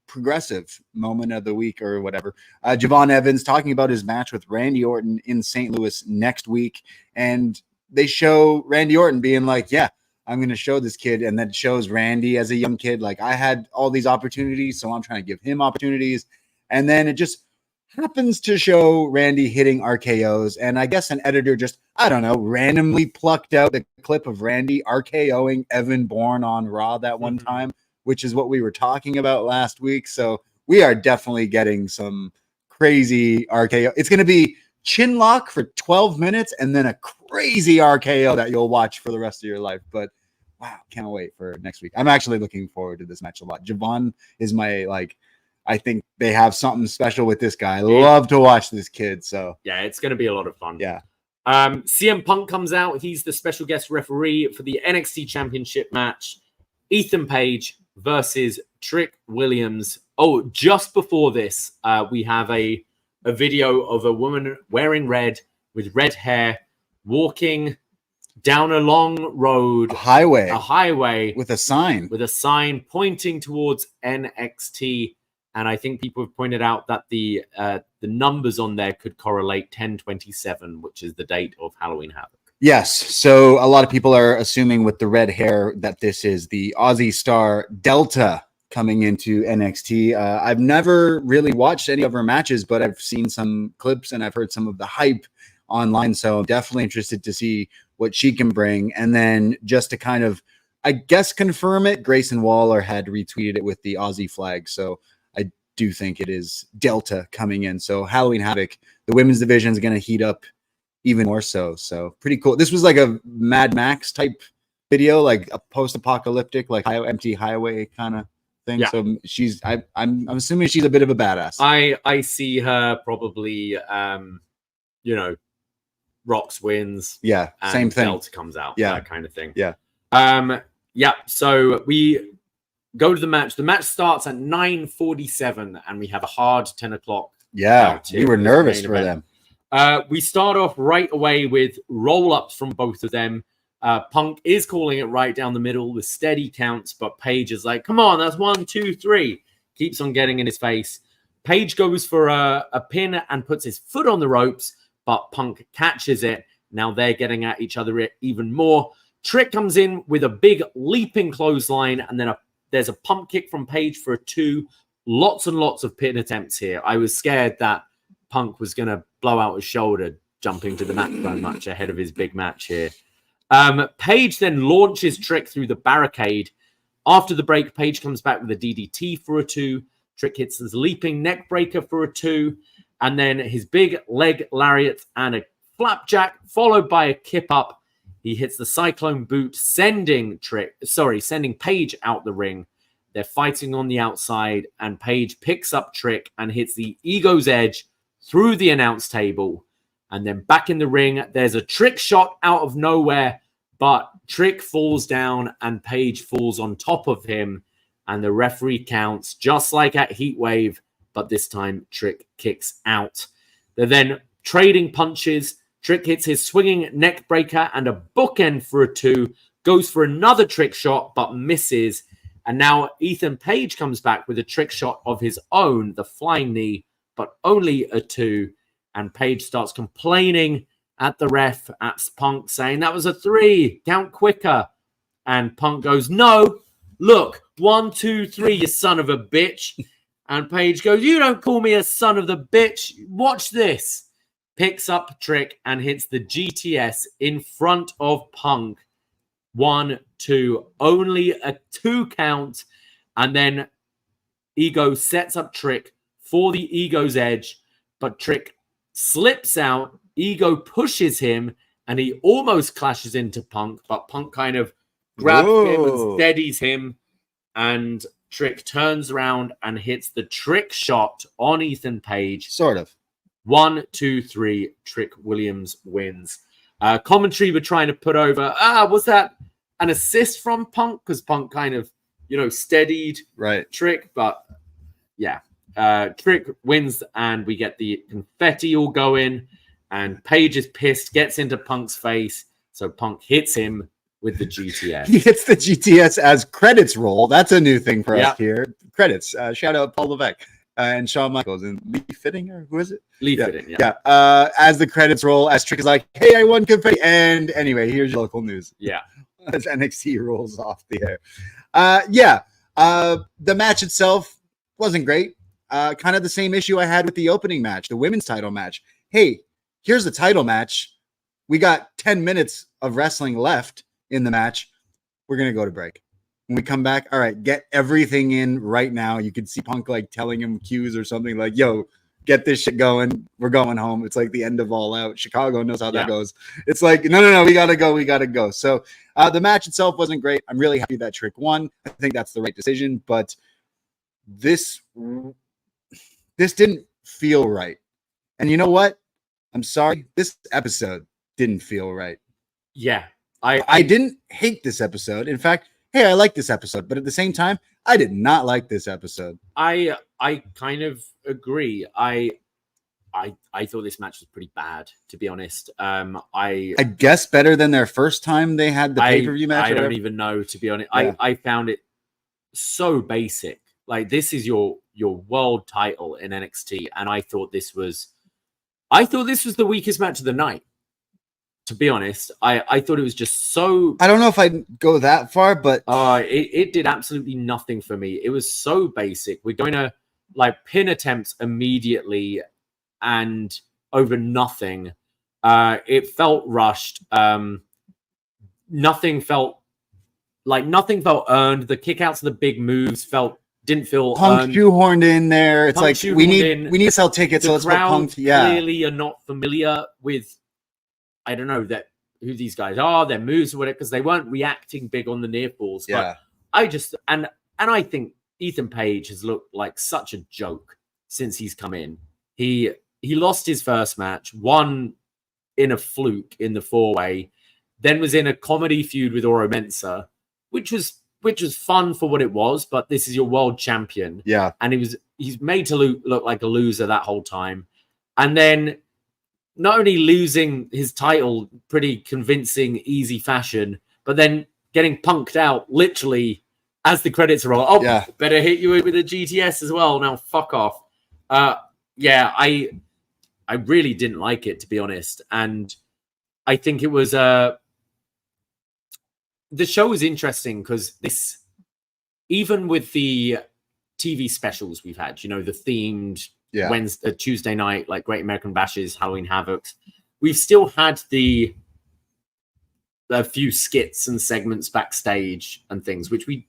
progressive moment of the week or whatever. Javon Evans talking about his match with Randy Orton in St. Louis next week, and they show Randy Orton being like, "Yeah, I'm going to show this kid," and then shows Randy as a young kid, like, "I had all these opportunities, so I'm trying to give him opportunities," and then it just happens to show Randy hitting RKOs, and I guess an editor just, I don't know, randomly plucked out the clip of Randy RKOing Evan Bourne on Raw that one time, which is what we were talking about last week. So we are definitely getting some crazy RKO. It's going to be chin lock for 12 minutes and then a crazy RKO that you'll watch for the rest of your life. But wow, can't wait for next week. I'm actually looking forward to this match a lot. Javon is I think they have something special with this guy. I love to watch this kid. So yeah, it's going to be a lot of fun. Yeah. CM Punk comes out. He's the special guest referee for the NXT Championship match. Ethan Page versus Trick Williams. Oh, just before this, we have a video of a woman wearing red with red hair walking down a long road, a highway with a sign pointing towards NXT. And I think people have pointed out that the numbers on there could correlate 10/27, which is the date of Halloween Havoc. Yes. So a lot of people are assuming with the red hair that this is the Aussie star Delta coming into NXT. I've never really watched any of her matches, but I've seen some clips and I've heard some of the hype online. So I'm definitely interested to see what she can bring. And then just to kind of, I guess, confirm it, Grayson Waller had retweeted it with the Aussie flag. So I do think it is Delta coming in. So Halloween Havoc, the women's division is going to heat up even more so. So pretty cool. This was like a Mad Max type video, like a post-apocalyptic, like empty highway kind of thing. Yeah. So she's, I'm assuming she's a bit of a badass. I see her probably, Rox wins. Yeah, same thing. Delta comes out. Yeah, that kind of thing. Yeah. Yeah. So we go to the match. The match starts at 9:47, and we have a hard 10 o'clock. Yeah, we were nervous for them. We start off right away with roll-ups from both of them. Punk is calling it right down the middle with steady counts, but Page is like, come on, that's 1, 2, 3. Keeps on getting in his face. Page goes for a pin and puts his foot on the ropes, but Punk catches it. Now they're getting at each other even more. Trick comes in with a big leaping clothesline, and then there's a pump kick from Page for a 2. Lots and lots of pin attempts here. I was scared that Punk was going to blow out his shoulder jumping to the mat so much ahead of his big match here. Page then launches Trick through the barricade. After the break, Page comes back with a DDT for a 2. Trick hits his leaping neck breaker for a 2. And then his big leg lariat and a flapjack, followed by a kip up. He hits the cyclone boot, sending Page out the ring. They're fighting on the outside, and Page picks up Trick and hits the Ego's Edge through the announce table. And then back in the ring, there's a Trick shot out of nowhere, but Trick falls down and Page falls on top of him. And the referee counts just like at Heatwave, but this time Trick kicks out. They're then trading punches. Trick hits his swinging neck breaker and a bookend for a 2. Goes for another Trick shot, but misses. And now Ethan Page comes back with a Trick shot of his own, the flying knee, but only a 2. And Page starts complaining at the ref, at Punk, saying that was a 3, count quicker. And Punk goes, no, look, 1, 2, 3, you son of a bitch. And Page goes, you don't call me a son of the bitch. Watch this. Picks up Trick and hits the GTS in front of Punk. 1, 2, only a 2 count. And then Ego sets up Trick for the Ego's Edge, but Trick slips out. Ego pushes him, and he almost clashes into Punk, but Punk kind of grabs him and steadies him and Trick turns around and hits the trick shot on Ethan Page. Sort of. 1, 2, 3. Trick Williams wins. Commentary were trying to put over, was that an assist from Punk? Because Punk kind of, steadied Trick. But yeah, Trick wins and we get the confetti all going. And Page is pissed, gets into Punk's face. So Punk hits him with the GTS. He hits the GTS as credits roll. That's a new thing for us here. Credits. Shout out Paul Levesque and Shawn Michaels and Lee Fitting, or who is it? Lee Fitting, yeah. As the credits roll, as Trick is like, hey, I won confetti. And anyway, here's your local news. Yeah. As NXT rolls off the air. The match itself wasn't great. Kind of the same issue I had with the opening match, the women's title match. Hey, here's the title match. We got 10 minutes of wrestling left in the match. We're going to go to break. When we come back, all right, get everything in right now. You could see Punk like telling him cues or something like, yo, get this shit going. We're going home. It's like the end of All Out. Chicago knows how that goes. It's like, no, we got to go. We got to go. So the match itself wasn't great. I'm really happy that Trick won. I think that's the right decision, but this didn't feel right. And you know what? I'm sorry. This episode didn't feel right. Yeah. I didn't hate this episode. In fact, hey, I like this episode, but at the same time, I did not like this episode. I kind of agree. I thought this match was pretty bad, to be honest. I guess better than their first time they had the pay-per-view match. I don't even know, to be honest. Yeah. I found it so basic. Like, this is your world title in NXT, and I thought this was the weakest match of the night. To be honest, I thought it was just so... I don't know if I'd go that far, but... It did absolutely nothing for me. It was so basic. We're going to, pin attempts immediately and over nothing. It felt rushed. Nothing felt earned. The kickouts and the big moves didn't feel Punk earned. Shoehorned in there. It's Punk like, we need to sell tickets, so let's put Punk... clearly are not familiar with... I don't know who these guys are, their moves or whatever, because they weren't reacting big on the near falls. Yeah. But I think Ethan Page has looked like such a joke since he's come in. He lost his first match, won in a fluke in the 4-way, then was in a comedy feud with Oro Mensah, which was fun for what it was, but this is your world champion. Yeah. And he's made to look like a loser that whole time. And then not only losing his title pretty convincing, easy fashion, but then getting punked out literally as the credits roll. Better hit you with a GTS as well. Now, fuck off. I really didn't like it, to be honest. And I think it was... the show was interesting because even with the TV specials we've had, the themed... Wednesday, Tuesday night, like Great American Bashes, Halloween Havocs. We've still had a few skits and segments backstage and things, which we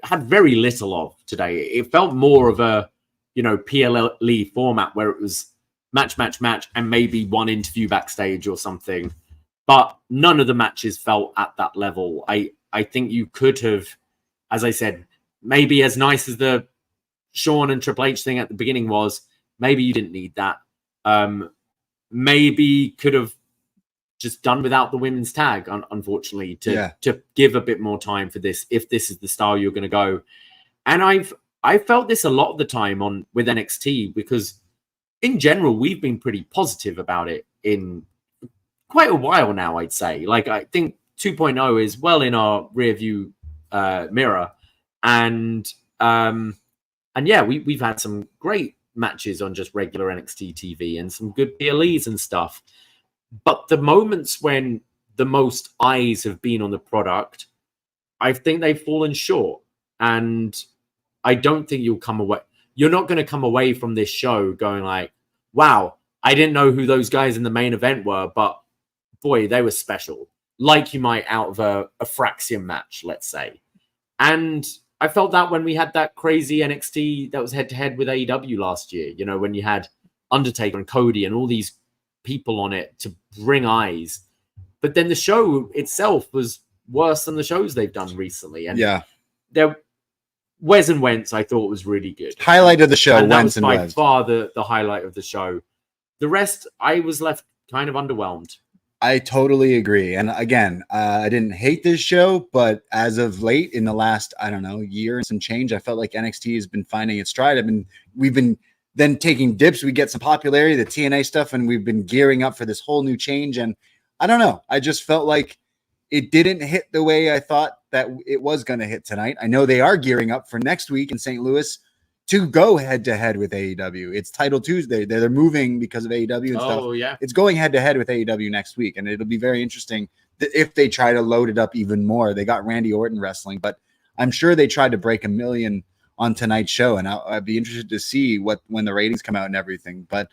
had very little of today. It felt more of a, PLE format where it was match, and maybe one interview backstage or something. But none of the matches felt at that level. I think you could have, as I said, maybe as nice as the Shawn and Triple H thing at the beginning was, maybe you didn't need that. Maybe could have just done without the women's tag, unfortunately, to give a bit more time for this, if this is the style you're going to go. And I felt this a lot of the time with NXT, because in general, we've been pretty positive about it in quite a while now, I'd say. Like, I think 2.0 is well in our rear view mirror. And yeah, we've had some great matches on just regular NXT TV and some good PLEs and stuff. But the moments when the most eyes have been on the product, I think they've fallen short. And I don't think you're not going to come away from this show going like, wow, I didn't know who those guys in the main event were, but boy, they were special. Like you might out of a Fraxium match, let's say. And I felt that when we had that crazy NXT that was head-to-head with AEW last year, when you had Undertaker and Cody and all these people on it to bring eyes. But then the show itself was worse than the shows they've done recently. And Wes and Wentz, I thought was really good. Highlight of the show, and that Wentz was and by Wes. far the highlight of the show. The rest, I was left kind of underwhelmed. I totally agree. And again, I didn't hate this show, but as of late in the last, I don't know, year and some change, I felt like NXT has been finding its stride. We've been then taking dips. We get some popularity, the TNA stuff, and we've been gearing up for this whole new change. And I don't know. I just felt like it didn't hit the way I thought that it was going to hit tonight. I know they are gearing up for next week in St. Louis to go head to head with AEW. It's Title Tuesday. They're moving because of AEW and stuff. Oh, yeah. It's going head to head with AEW next week, and it'll be very interesting if they try to load it up even more. They got Randy Orton wrestling, but I'm sure they tried to break 1 million on tonight's show, and I'd be interested to see when the ratings come out and everything. But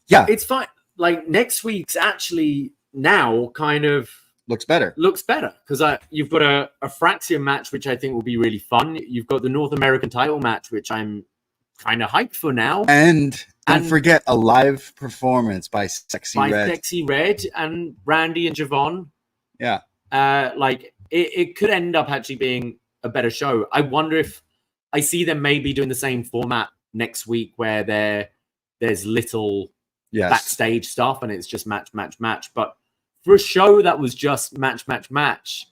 yeah, it's fine. Like next week's actually now kind of looks better because you've got a Fraxium match, which I think will be really fun. You've got the North American title match, which I'm kind of hyped for now. And don't forget a live performance by Sexy Red and Randy and Javon. Yeah. Like it could end up actually being a better show. I wonder if I see them maybe doing the same format next week where there's little backstage stuff and it's just match. But for a show that was just match,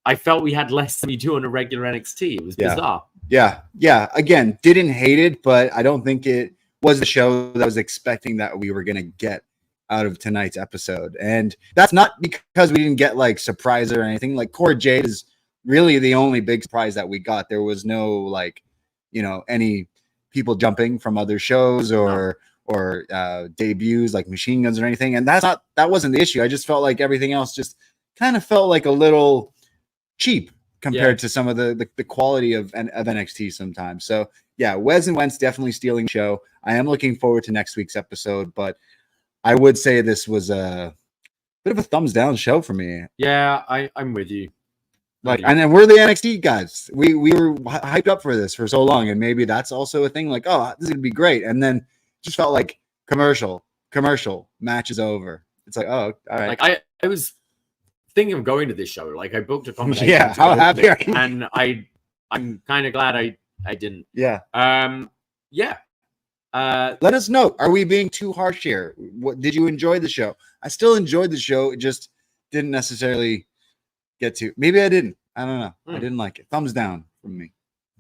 I felt we had less than we do on a regular NXT. It was bizarre. Yeah. Again, didn't hate it, but I don't think it was the show that I was expecting that we were going to get out of tonight's episode. And that's not because we didn't get like surprise or anything. Like Cora Jade is really the only big surprise that we got. There was no any people jumping from other shows or debuts like Machine Guns or anything. And that wasn't the issue. I just felt like everything else just kind of felt like a little cheap compared to some of the quality of NXT sometimes. So yeah, Wes and Wentz definitely stealing the show. I am looking forward to next week's episode, but I would say this was a bit of a thumbs down show for me. Yeah, I'm with you. And then we're the NXT guys. We were hyped up for this for so long, and maybe that's also a thing. Like, oh, this is gonna be great, and then just felt like commercial, match is over. It's like, oh, all right. Like I was thinking of going to this show. Like I booked accommodation. Yeah, how happy are you? And I'm kind of glad I didn't. Yeah. Yeah. Let us know. Are we being too harsh here? What did you enjoy the show? I still enjoyed the show. It just didn't necessarily get to. Maybe I didn't. I don't know. I didn't like it. Thumbs down from me.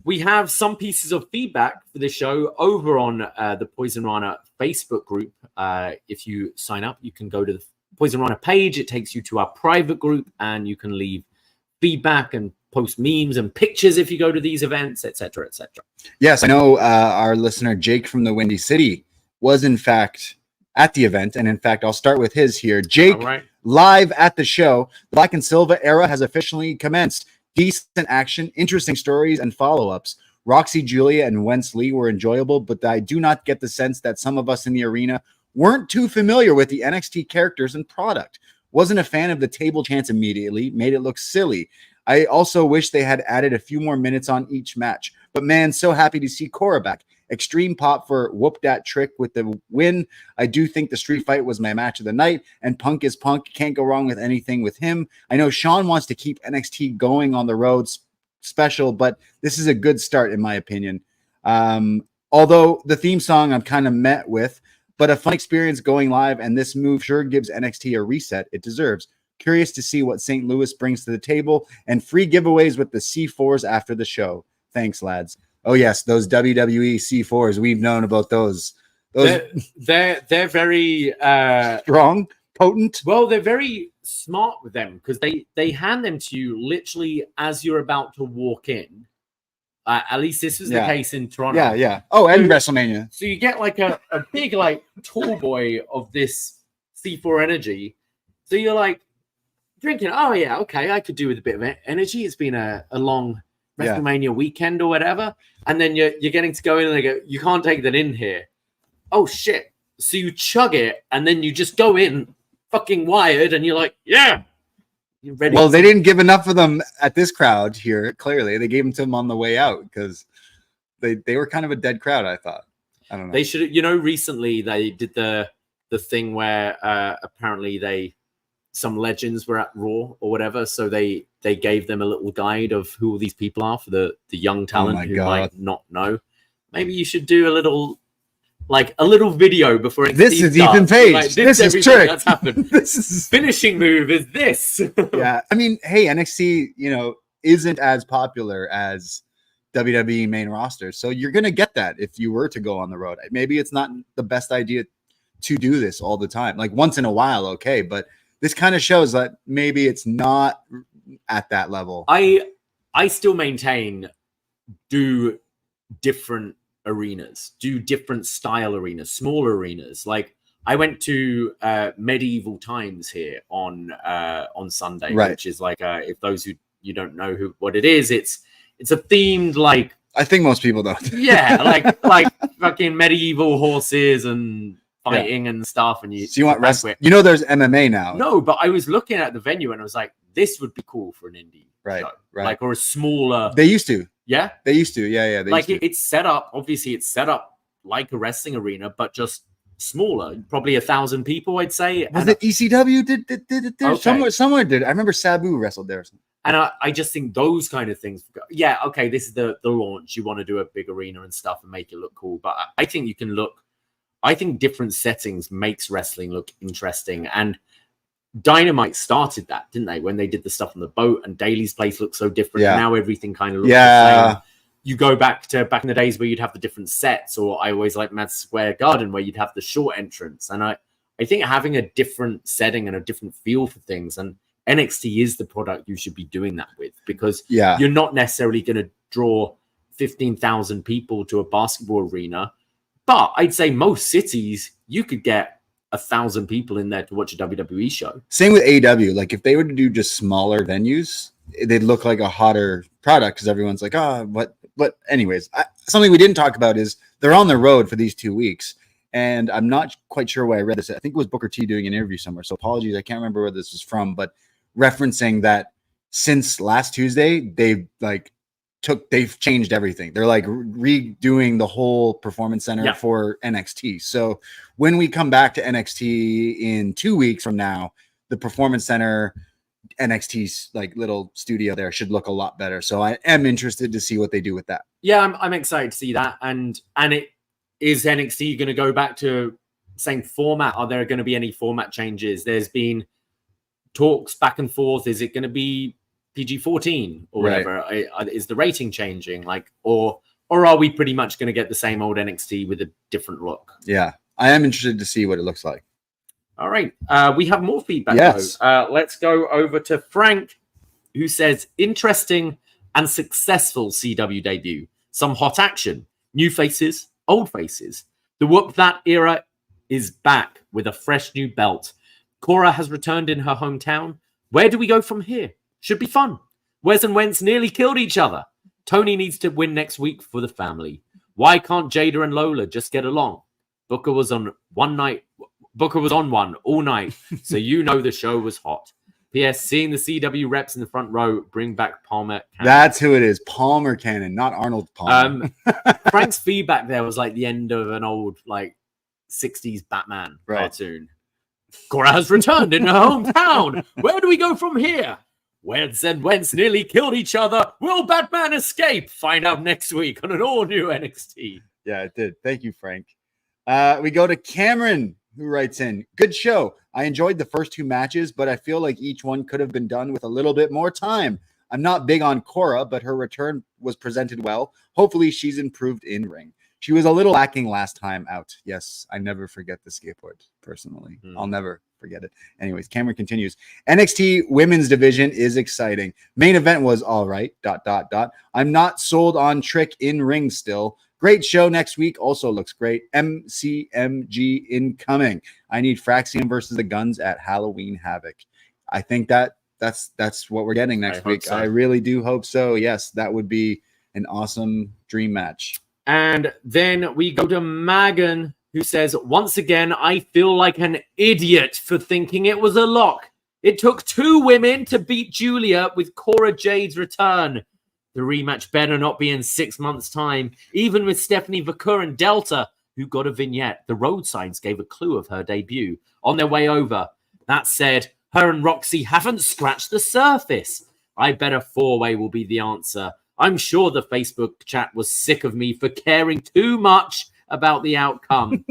We have some pieces of feedback for this show over on the Poisonrana Facebook group. If you sign up, you can go to the Poisonrana page. It takes you to our private group, and you can leave feedback and post memes and pictures if you go to these events, etc., etc. Yes, I know our listener Jake from the Windy City was in fact at the event, and in fact, I'll start with his here. Jake, live at the show. The Black and Silver era has officially commenced. Decent action, interesting stories, and follow-ups. Roxy, Giulia, and Wentz Lee were enjoyable, but I do not get the sense that some of us in the arena weren't too familiar with the NXT characters and product. Wasn't a fan of the table chants immediately, made it look silly. I also wish they had added a few more minutes on each match. But man, so happy to see Cora back. Extreme pop for Whoop Dat Trick with the win. I do think the street fight was my match of the night, and Punk is Punk. Can't go wrong with anything with him. I know Sean wants to keep NXT going on the road special, but this is a good start in my opinion. Although the theme song I'm kind of met with, but a fun experience going live, and this move sure gives NXT a reset it deserves. Curious to see what St. Louis brings to the table, and free giveaways with the C4s after the show. Thanks, lads. Oh yes, those WWE C4s. We've known about those. They're very strong, potent. Well, they're very smart with them because they hand them to you literally as you're about to walk in. At least this was the case in Toronto. Yeah. Oh, and WrestleMania. So you get like a big like tall boy of this C4 energy. So you're like drinking. Oh yeah, okay, I could do with a bit of energy. It's been a long WrestleMania weekend or whatever. And then you're getting to go in and they go, you can't take that in here. Oh shit. So you chug it and then you just go in fucking wired and you're like, yeah. You're ready. Well, they didn't give enough of them at this crowd here, clearly. They gave them to them on the way out because they were kind of a dead crowd, I thought. I don't know. They should, recently they did the thing where apparently they some legends were at Raw or whatever, so they gave them a little guide of who all these people are for the young talent who might not know. Maybe you should do a little video before it. This is Ethan Page. Like, this is trick. That's happened. This is finishing move is this. Yeah, I mean, hey, NXT, isn't as popular as WWE main roster, so you're gonna get that if you were to go on the road. Maybe it's not the best idea to do this all the time. Like once in a while, okay, but this kind of shows that maybe it's not at that level. I still maintain do different arenas, do different style arenas, smaller arenas. Like I went to Medieval Times here on Sunday, right, which is like if those who you don't know what it is, it's a themed, like, I think most people don't. Yeah, like fucking medieval horses and fighting and stuff. And so you want wrestling? There's MMA now. No, but I was looking at the venue and I was like, this would be cool for an indie show. Right. Like, or a smaller. They used to. Yeah, they used to. Yeah. It's set up. Obviously, it's set up like a wrestling arena, but just smaller. Probably 1,000 people, I'd say. Was it ECW did it there? Okay. Somewhere did. I remember Sabu wrestled there. And I just think those kind of things. Yeah, okay, this is the launch. You want to do a big arena and stuff and make it look cool. But I think you can look. I think different settings makes wrestling look interesting. And Dynamite started that, didn't they? When they did the stuff on the boat, and Daly's place looked so different. Yeah. Now everything kind of looks the same. You go back in the days where you'd have the different sets, or I always like Madison Square Garden where you'd have the short entrance. And I think having a different setting and a different feel for things, and NXT is the product you should be doing that with, because you're not necessarily going to draw 15,000 people to a basketball arena. But I'd say most cities, you could get 1,000 people in there to watch a WWE show. Same with AEW. Like if they were to do just smaller venues, they'd look like a hotter product because everyone's like, what? But anyways, something we didn't talk about is they're on the road for these 2 weeks. And I'm not quite sure where I read this. I think it was Booker T doing an interview somewhere. So apologies. I can't remember where this was from, but referencing that since last Tuesday, they've changed everything. They're like redoing the whole performance center for NXT. So when we come back to NXT in 2 weeks from now, the performance center, NXT's like little studio there should look a lot better. So I am interested to see what they do with that. Yeah, I'm excited to see that. And it is NXT going to go back to same format? Are there going to be any format changes? There's been talks back and forth. Is it going to be PG-14 or whatever? Is the rating changing? Or are we pretty much going to get the same old NXT with a different look? Yeah, I am interested to see what it looks like. All right. We have more feedback. Yes. Let's go over to Frank, who says, interesting and successful CW debut. Some hot action. New faces, old faces. The Whoop That era is back with a fresh new belt. Cora has returned in her hometown. Where do we go from here? Should be fun. Wes and Wentz nearly killed each other. Tony needs to win next week for the family. Why can't Jaida and Lola just get along? Booker was on one all night, so the show was hot. P.S. Seeing the CW reps in the front row bring back Palmer Cannon. That's who it is. Palmer Cannon, not Arnold Palmer. Frank's feedback there was like the end of an old 60s Batman cartoon. Cora has returned in her hometown. Where do we go from here? Wentz and Wentz nearly killed each other. Will Batman escape? Find out next week on an all-new NXT. Yeah, it did. Thank you, Frank. We go to Cameron, who writes in, good show. I enjoyed the first 2 matches, but I feel like each one could have been done with a little bit more time. I'm not big on Cora, but her return was presented well. Hopefully she's improved in ring. She was a little lacking last time out. Yes, I never forget the skateboard, personally. I'll never forget it. Anyways, Cameron continues. NXT women's division is exciting. Main event was all right, ... I'm not sold on Trick in ring still. Great show next week. Also looks great. MCMG incoming. I need Fraxium versus the Guns at Halloween Havoc. I think that's what we're getting next week. So. I really do hope so. Yes, that would be an awesome dream match. And then we go to Magan, who says, once again, I feel like an idiot for thinking it was a lock. It took 2 women to beat Giulia with Cora Jade's return. The rematch better not be in 6 months' time. Even with Stephanie Vakur and Delta, who got a vignette, the road signs gave a clue of her debut on their way over. That said, Her and Roxy haven't scratched the surface. I bet a four-way will be the answer. I'm sure the Facebook chat was sick of me for caring too much about the outcome.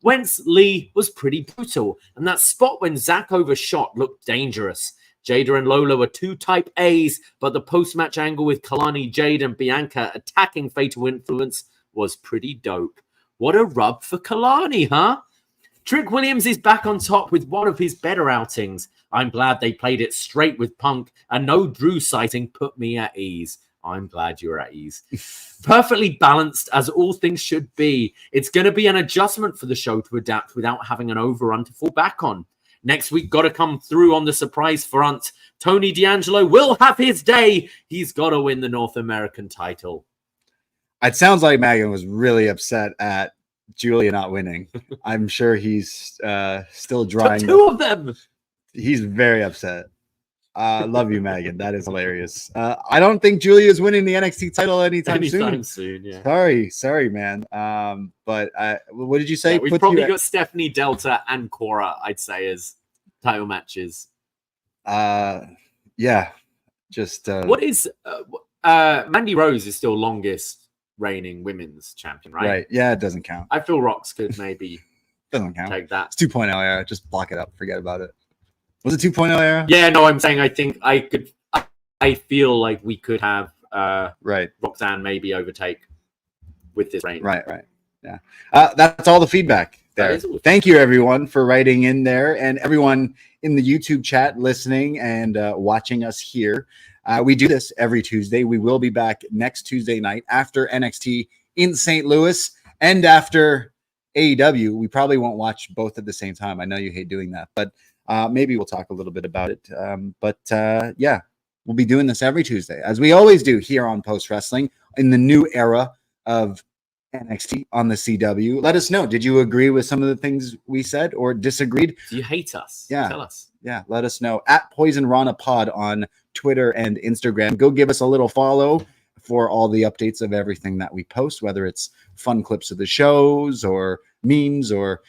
Wentz Lee was pretty brutal, and that spot when Zach overshot looked dangerous. Jaida and Lola were two type A's, but the post-match angle with Kalani, Jade, and Bianca attacking Fatal Influence was pretty dope. What a rub for Kalani, huh? Trick Williams is back on top with one of his better outings. I'm glad they played it straight with Punk, and no Drew sighting put me at ease. I'm glad you're at ease. Perfectly balanced, as all things should be. It's going to be an adjustment for the show to adapt without having an overrun to fall back on. Next week, got to come through on the surprise front. Tony D'Angelo will have his day. He's got to win the North American title. It sounds like Megan was really upset at Giulia not winning. I'm sure he's still drying. Two of them. He's very upset. Love you, Megan. That is hilarious. I don't think Giulia is winning the NXT title anytime soon. Yeah. Sorry, man. But what did you say? Yeah, we've probably got Stephanie, Delta, and Cora, I'd say, as title matches. Yeah. Just what is Mandy Rose is still longest reigning women's champion, right? Right. Yeah, it doesn't count. I feel Rox could maybe doesn't count. Take that. It's 2.0 era. Just block it up. Forget about it. Was it 2.0 era? Yeah, no, I'm saying I think I could. I feel like we could have right Roxanne maybe overtake with this reign. Right. Yeah. That's all the feedback there. Thank you, everyone, for writing in there, and everyone in the YouTube chat listening and watching us here. We do this every Tuesday. We will be back next Tuesday night after NXT in St. Louis and after AEW. We probably won't watch both at the same time. I know you hate doing that, but maybe we'll talk a little bit about it. Yeah, we'll be doing this every Tuesday, as we always do here on Post Wrestling in the new era of NXT on the CW. Let us know. Did you agree with some of the things we said or disagreed? Do you hate us? Yeah. Tell us. Yeah, let us know at Poisonrana Pod on Twitter and Instagram. Go give us a little follow for all the updates of everything that we post, whether it's fun clips of the shows or memes or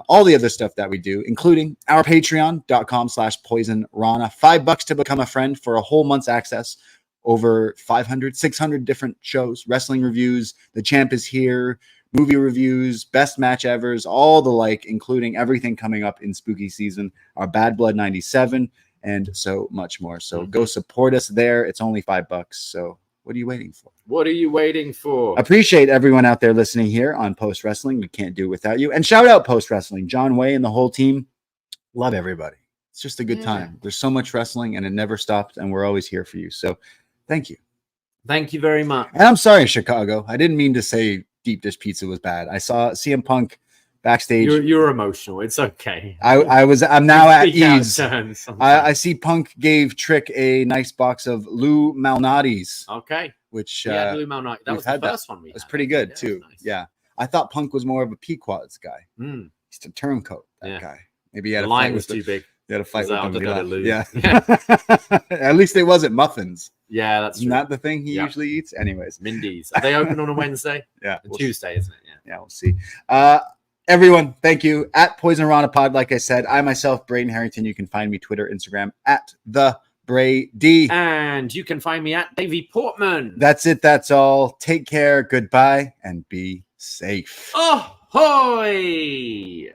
all the other stuff that we do, including our patreon.com/poisonrana. $5 to become a friend for a whole month's access. Over 500, 600 different shows, wrestling reviews, The Champ is Here, movie reviews, best match evers, all the like, including everything coming up in spooky season, our Bad Blood 97, and so much more. So go support us there. It's only $5. So what are you waiting for? What are you waiting for? Appreciate everyone out there listening here on Post Wrestling. We can't do it without you. And shout out Post Wrestling, John Way and the whole team. Love everybody. It's just a good time. There's so much wrestling and it never stops, and we're always here for you. So thank you. Thank you very much. And I'm sorry, Chicago. I didn't mean to say deep dish pizza was bad. I saw CM Punk backstage. You're emotional. It's okay. I'm now at ease. I see Punk gave Trick a nice box of Lou Malnati's. Okay. Which Lou Malnati. That was the first one we had. It was pretty good too. Nice. Yeah. I thought Punk was more of a Pequod's guy. He's a turncoat, that guy. Maybe he had the line was too big. He had a fight with him. Yeah. At least it wasn't muffins. Yeah, that's true. Not the thing he usually eats. Anyways. Mindy's. Are they open on a Wednesday? Yeah. Tuesday, isn't it? Yeah, we'll see. Everyone, thank you. At Poisonrana Pod, like I said, I myself, Braden Herrington. You can find me Twitter, Instagram at the Brady. And you can find me at Davie Portman. That's it. That's all. Take care. Goodbye and be safe. Ahoy!